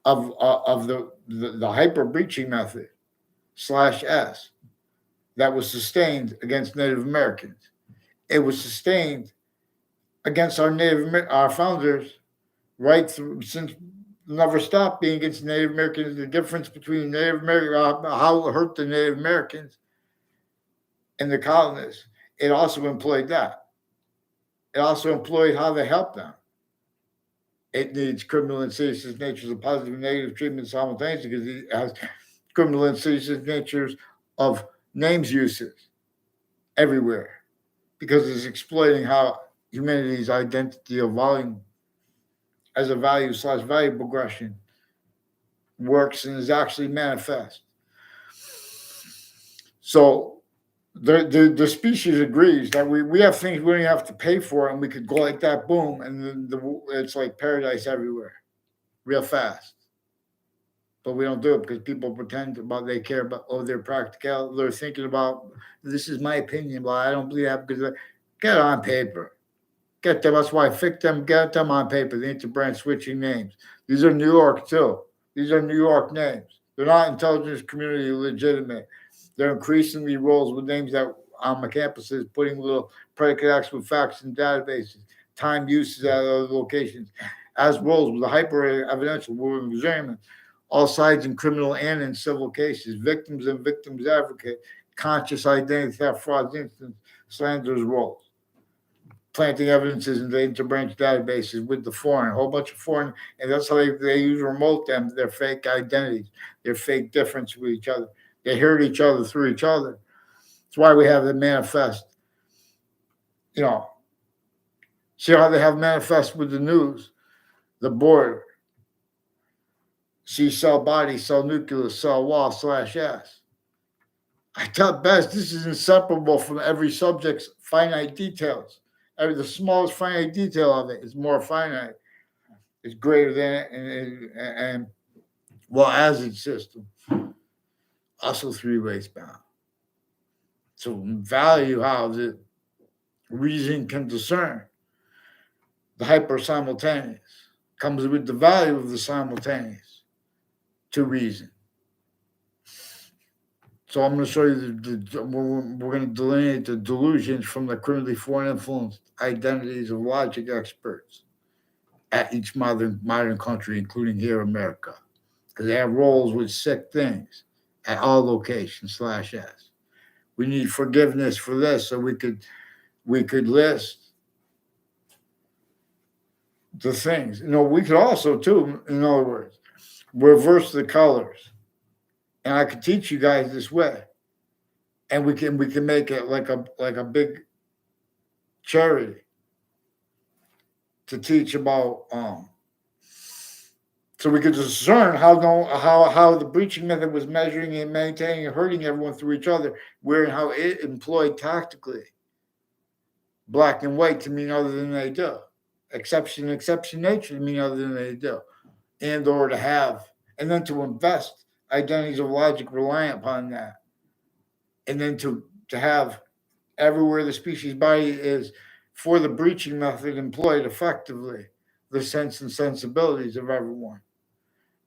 of the hyper breaching method /s that was sustained against Native Americans. It was sustained against our founders right through, since never stopped being against Native Americans. The difference between Native American, how it hurt the Native Americans and the colonists, it also employed that. It also employed how they helped them. It needs criminal and citizen's natures of positive and negative treatment simultaneously because it has criminal and citizen's natures of names uses everywhere because it's exploiting how humanity's identity of volume as a value /value progression works and is actually manifest. So the species agrees that we have things we don't have to pay for, and we could go like that, boom, and it's like paradise everywhere, real fast. But we don't do it because people pretend they care about their practical. They're thinking about this is my opinion, but I don't believe that because get it on paper, Get them. That's why I fix them, get them on paper. The interbranch switching names. These are New York too. These are New York names. They're not intelligence community legitimate. They're increasingly roles with names that on my campuses, putting little predicate acts with facts in databases, time uses at other locations, as roles with a hyper evidential rule of examination, all sides in criminal and in civil cases, victims and victims advocate, conscious identity theft, fraud, instance, slanders roles, planting evidences in the interbranch databases with the foreign, a whole bunch of foreign, and that's how they use remote them, their fake identities, their fake difference with each other. They hurt each other through each other. That's why we have the manifest. You know, see how they have manifest with the news, the border. See cell body, cell nucleus, cell wall slash S. I tell best this is inseparable from every subject's finite details. The smallest finite detail of it is more finite. It's greater than it, and well, as its system, also three ways bound. So value how the reason can discern the hyper simultaneous comes with the value of the simultaneous to reason. So I'm going to show you we're going to delineate the delusions from the criminally foreign influenced identities of logic experts at each modern country, including here in America, because they have roles with sick things at all locations slash S. We need forgiveness for this, so we could list the things. We could also too, in other words, reverse the colors, and I could teach you guys this way, and we can make it like a big charity to teach about so we could discern how the breaching method was measuring and maintaining and hurting everyone through each other, where and how it employed tactically black and white to mean other than they do, exception nature to mean other than they do, and or to have, and then to invest identities of logic reliant upon that, and then to have everywhere the species body is for the breaching method employed effectively the sense and sensibilities of everyone.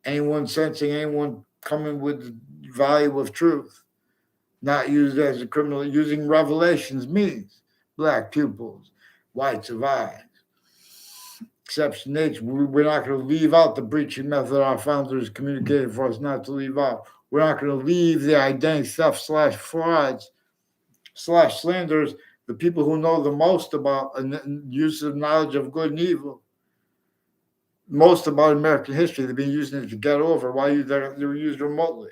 Anyone sensing, anyone coming with the value of truth, not used as a criminal, using revelations means black pupils, whites of eyes, exception nature. We're not going to leave out the breaching method our founders communicated for us not to leave out. We're not going to leave the identity theft slash frauds slash slanders, the people who know the most about use of knowledge of good and evil, most about American history. They've been using it to get over while they're used remotely.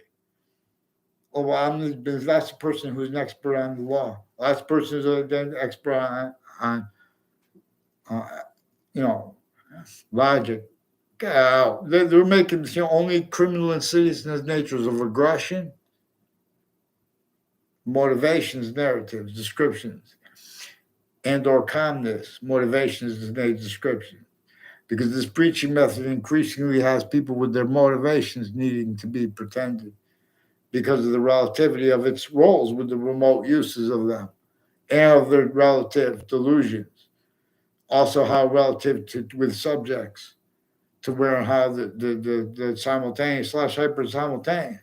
Oh, well, that's the person who's an expert on the law. Last person is an expert on logic. They're making only criminal insidiousness natures of aggression, motivations, narratives, descriptions, and or calmness, motivations, and description. Because this preaching method increasingly has people with their motivations needing to be pretended because of the relativity of its roles with the remote uses of them and of their relative delusions. Also, how relative to with subjects to where and how the simultaneous slash hyper simultaneous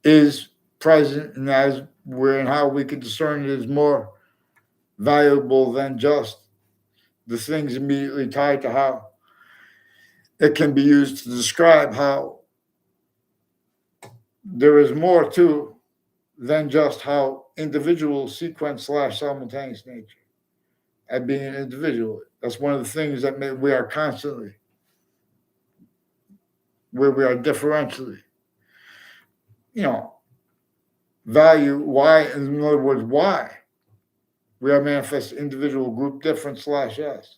is present, and as where and how we can discern it is more valuable than just the things immediately tied to how it can be used to describe how there is more to than just how individual sequence slash simultaneous nature at being an individual. That's one of the things that we are constantly where we are differentially, value why, in other words, why we are manifest individual group different slash S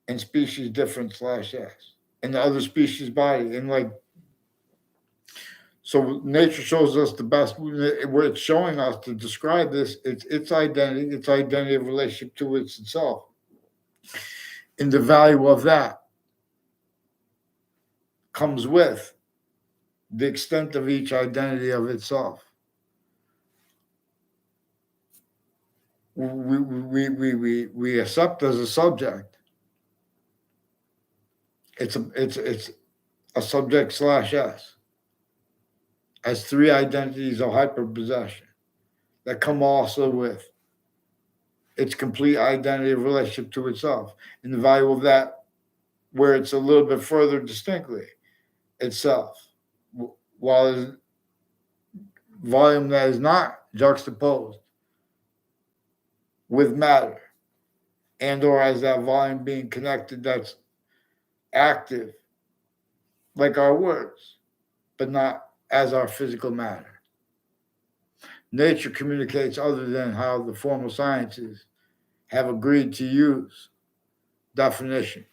and species different slash S and the other species body. And so nature shows us the best, where it's showing us to describe this, its identity of relationship to itself. And the value of that comes with the extent of each identity of itself. we accept as a subject. It's a subject slash S as three identities of hyperpossession that come also with its complete identity of relationship to itself, and the value of that, where it's a little bit further distinctly itself, while it's volume that is not juxtaposed with matter, and or as that volume being connected that's active, like our words, but not as our physical matter. Nature communicates other than how the formal sciences have agreed to use definition.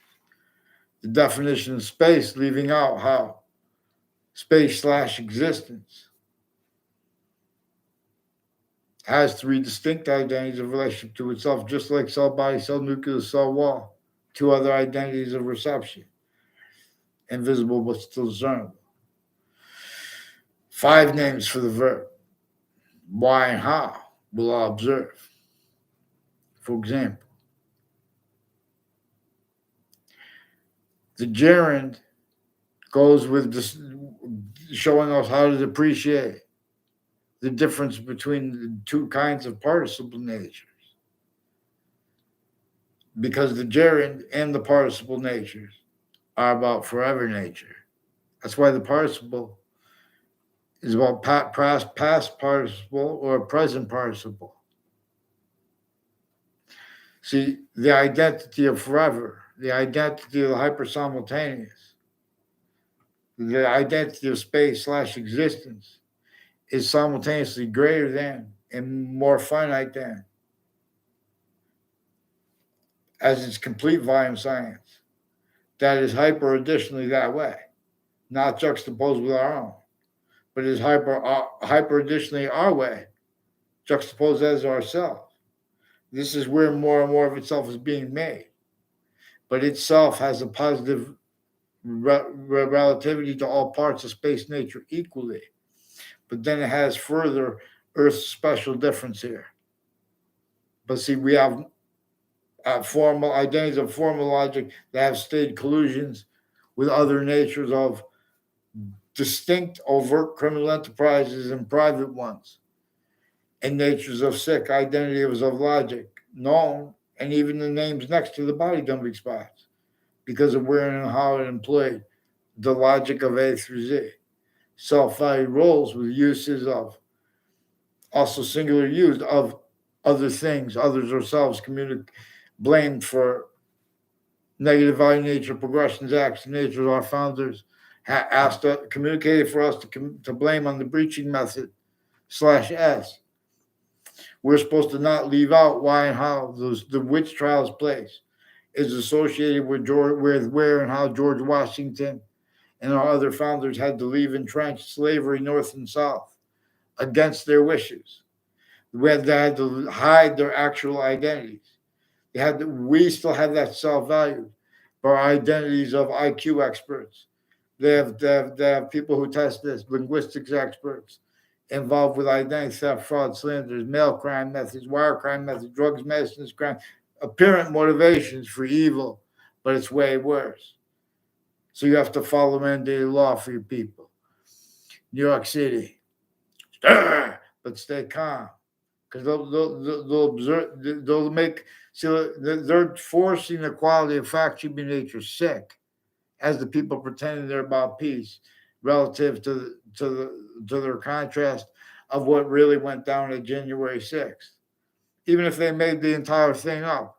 The definition of space, leaving out how space slash existence has three distinct identities of relationship to itself, just like cell body, cell nucleus, cell wall, two other identities of reception, invisible but still discernible. Five names for the verb. Why and how will I observe? For example, the gerund goes with this, showing us how to appreciate the difference between the two kinds of participle natures. Because the gerund and the participle natures are about forever nature. That's why the participle is about past participle or present participle. See, the identity of forever, the identity of the hypersimultaneous, the identity of space slash existence is simultaneously greater than and more finite than as its complete volume science. That is hyper additionally that way, not juxtaposed with our own, but is hyper additionally our way, juxtaposed as ourself. This is where more and more of itself is being made, but itself has a positive relativity to all parts of space nature equally. But then it has further Earth's special difference here. But see, we have formal identities of formal logic that have stayed collusions with other natures of distinct overt criminal enterprises and private ones, and natures of sick identities of logic, known, and even the names next to the body dumping spots, because of where and how it employed the logic of A through Z. Self-valued roles with uses of, also singular used of other things, others ourselves, blamed for negative value nature, progressions, acts, nature. Our founders asked us, communicated for us to blame on the breaching method slash S. We're supposed to not leave out why and how the witch trials place is associated with where and how George Washington and our other founders had to leave entrenched slavery north and south against their wishes. They had to hide their actual identities. We still have that self-value, but our identities of IQ experts. They have people who test this, linguistics experts involved with identity theft, fraud, slanders, mail crime methods, wire crime methods, drugs, medicines, crime, apparent motivations for evil, but it's way worse. So you have to follow mandated law for your people. New York City, stir, but stay calm, because they'll observe, they'll make, so they're forcing the quality of fact human nature sick, as the people pretending they're about peace, relative to their contrast of what really went down on January 6th, even if they made the entire thing up.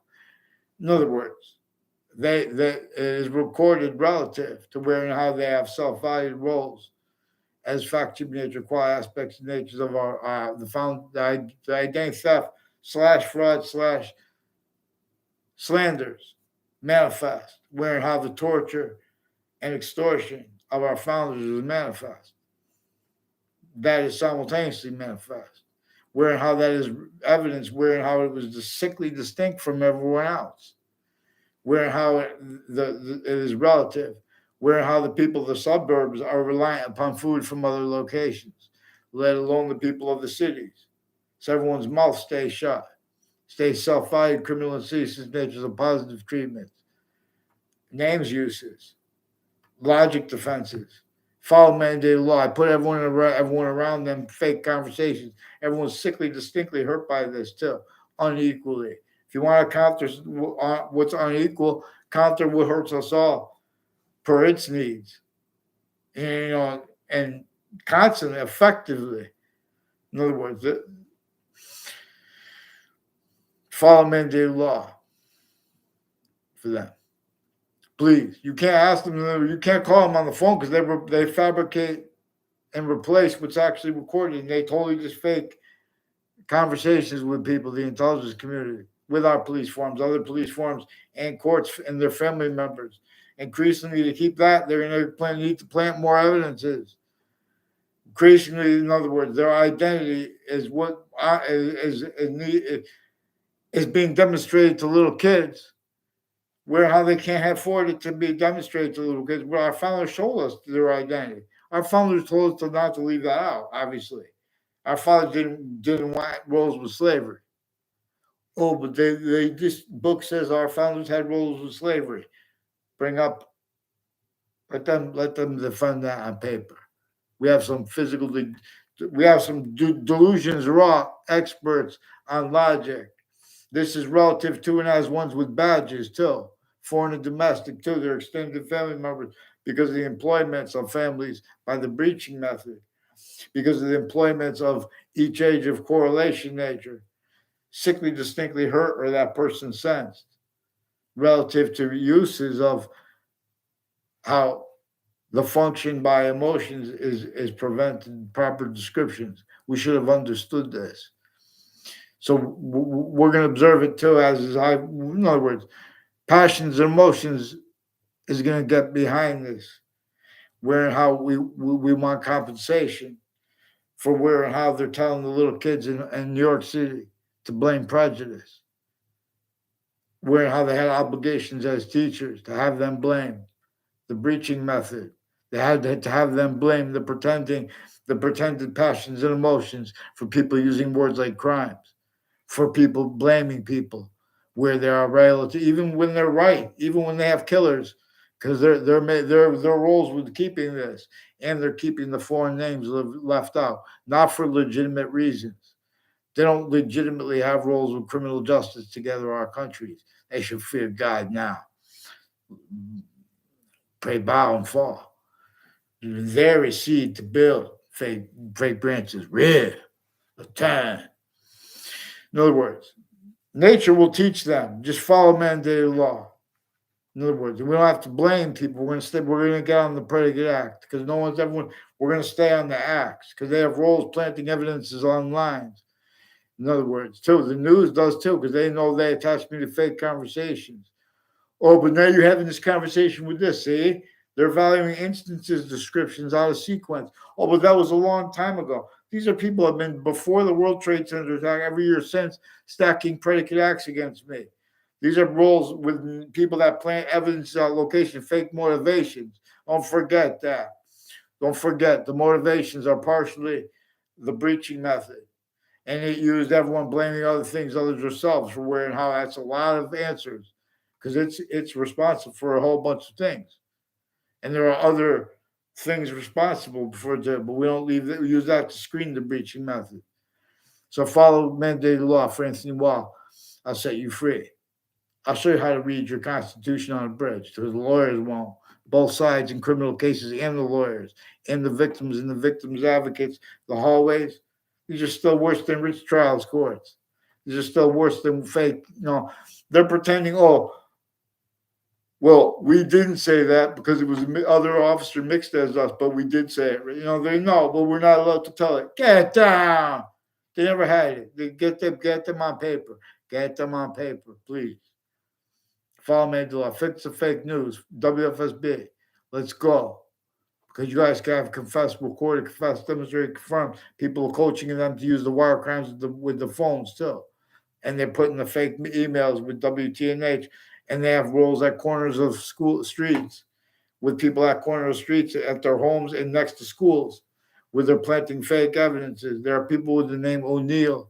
In other words, it is recorded relative to where and how they have self-valued roles as fact human nature, quality aspects and natures of our the identity theft slash fraud slash slanders manifest, where and how the torture and extortion of our founders is manifest. That is simultaneously manifest. Where and how that is evidence, where and how it was distinctly distinct from everyone else. Where and how it is relative. Where and how the people of the suburbs are reliant upon food from other locations, let alone the people of the cities. So everyone's mouth stays shut. Stay self-valued, criminal and citizens' natures of positive treatment. Names uses. Logic defenses. Follow mandated law. I put everyone around them, fake conversations. Everyone's sickly, distinctly hurt by this too, unequally. If you want to counter what's unequal, counter what hurts us all per its needs. And constantly, effectively. In other words, follow mandated law for them. Please, you can't ask them. You can't call them on the phone because they fabricate and replace what's actually recorded. And they totally just fake conversations with people, the intelligence community, with our police forms, other police forms, and courts and their family members. Increasingly, to keep that, they're going to need to plant more evidences. Increasingly, in other words, their identity is what is being demonstrated to little kids, where how they can't afford it to be demonstrated to little kids. But our founders showed us their identity. Our founders told us not to leave that out. Obviously, our fathers didn't want roles with slavery. Oh, but they this book says our founders had roles with slavery. Bring up, let them defend that on paper. We have some delusions raw experts on logic. This is relative to and as ones with badges too, foreign and domestic too, their extended family members, because of the employments of families by the breaching method, because of the employments of each age of correlation nature, sickly, distinctly hurt or that person sensed, relative to uses of how the function by emotions is prevented proper descriptions. We should have understood this. So we're going to observe it too, in other words, passions and emotions is going to get behind this, where and how we want compensation for where and how they're telling the little kids in New York City to blame prejudice, where and how they had obligations as teachers to have them blame the breaching method. They had to have them blame the pretended passions and emotions for people using words like crimes, for people blaming people where they are relative, even when they're right, even when they have killers, because their roles with keeping this, and they're keeping the foreign names left out, not for legitimate reasons. They don't legitimately have roles with criminal justice together in our countries. They should fear God now. Pray, bow, and fall. There is seed to build fake branches, rear, a time. In other words, nature will teach them. Just follow mandated law. In other words, we don't have to blame people. We're going to get on the predicate act because we're going to stay on the acts because they have roles planting evidences on lines. In other words, too, the news does too because they know they attach me to fake conversations. Oh, but now you're having this conversation with this, see? They're valuing instances, descriptions out of sequence. Oh, but that was a long time ago. These are people who have been before the World Trade Center attack every year since stacking predicate acts against me. These are roles with people that plant evidence location, fake motivations. Don't forget that. Don't forget the motivations are partially the breaching method. And it used everyone blaming other things other than themselves for where and how. That's a lot of answers because it's responsible for a whole bunch of things. And there are other things responsible for it, but we don't use that to screen the breaching method. So follow mandated law for Anthony Wall. I'll set you free. I'll show you how to read your Constitution on a bridge because the lawyers won't. Both sides in criminal cases and the lawyers and the victims advocates, the hallways, these are still worse than rich trials courts. These are still worse than fake. They're pretending, oh, well, we didn't say that because it was other officer mixed as us, but we did say it. They know, but we're not allowed to tell it. Get down. They never had it. They get them on paper. Get them on paper, please. Follow me to law. Fix the fake news. WFSB. Let's go. Because you guys can have confessed, recorded, confessed, demonstrated, confirmed. People are coaching them to use the wire crimes with the phones too. And they're putting the fake emails with WTNH. And they have roles at corners of school streets with people at corners of streets at their homes and next to schools where they're planting fake evidences. There are people with the name O'Neill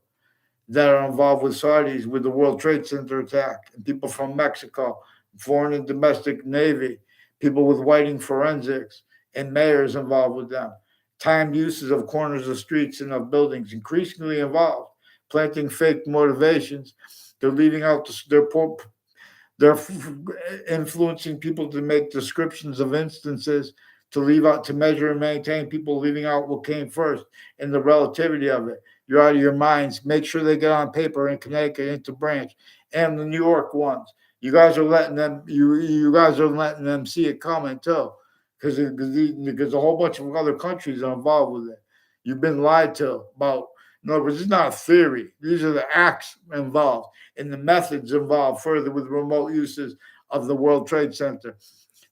that are involved with Saudis with the World Trade Center attack, and people from Mexico, foreign and domestic Navy, people with whiting forensics, and mayors involved with them. Timed uses of corners of streets and of buildings increasingly involved, planting fake motivations. They're leaving out they're influencing people to make descriptions of instances, to leave out, to measure and maintain, people leaving out what came first and the relativity of it. You're out of your minds. Make sure they get on paper in Connecticut, into branch, and the New York ones. You guys are letting them see it coming too, because a whole bunch of other countries are involved with it. You've been lied to about. In other words, it's not a theory. These are the acts involved and the methods involved further with remote uses of the World Trade Center.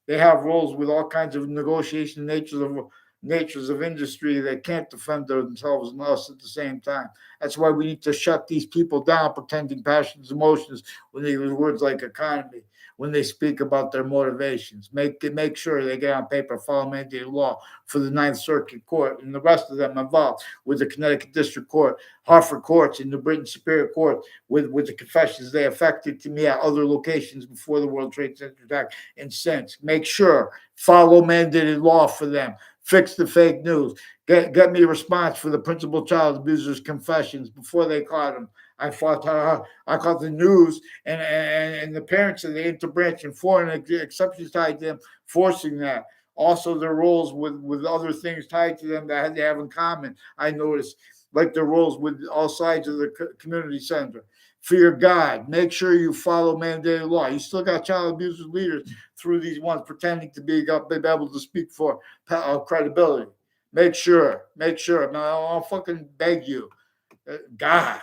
They have roles with all kinds of negotiation natures of industry that can't defend themselves and us at the same time. That's why we need to shut these people down pretending passions, emotions when they use words like economy, when they speak about their motivations. Make sure they get on paper, follow mandated law for the Ninth Circuit Court and the rest of them involved with the Connecticut District Court, Hartford courts, and the Britain Superior Court with the confessions they affected to me at other locations before the World Trade Center attack and since. Make sure, follow mandated law for them. Fix the fake news. Get me a response for the principal child abuser's confessions before they caught him. I caught the news and the parents of the interbranch and foreign exceptions tied to them forcing that. Also, their roles with other things tied to them that they have in common. I noticed, like their roles with all sides of the community center. Fear God. Make sure you follow mandated law. You still got child abusers leaders through these ones pretending to be able to speak for credibility. Make sure. Now, I'll fucking beg you. God,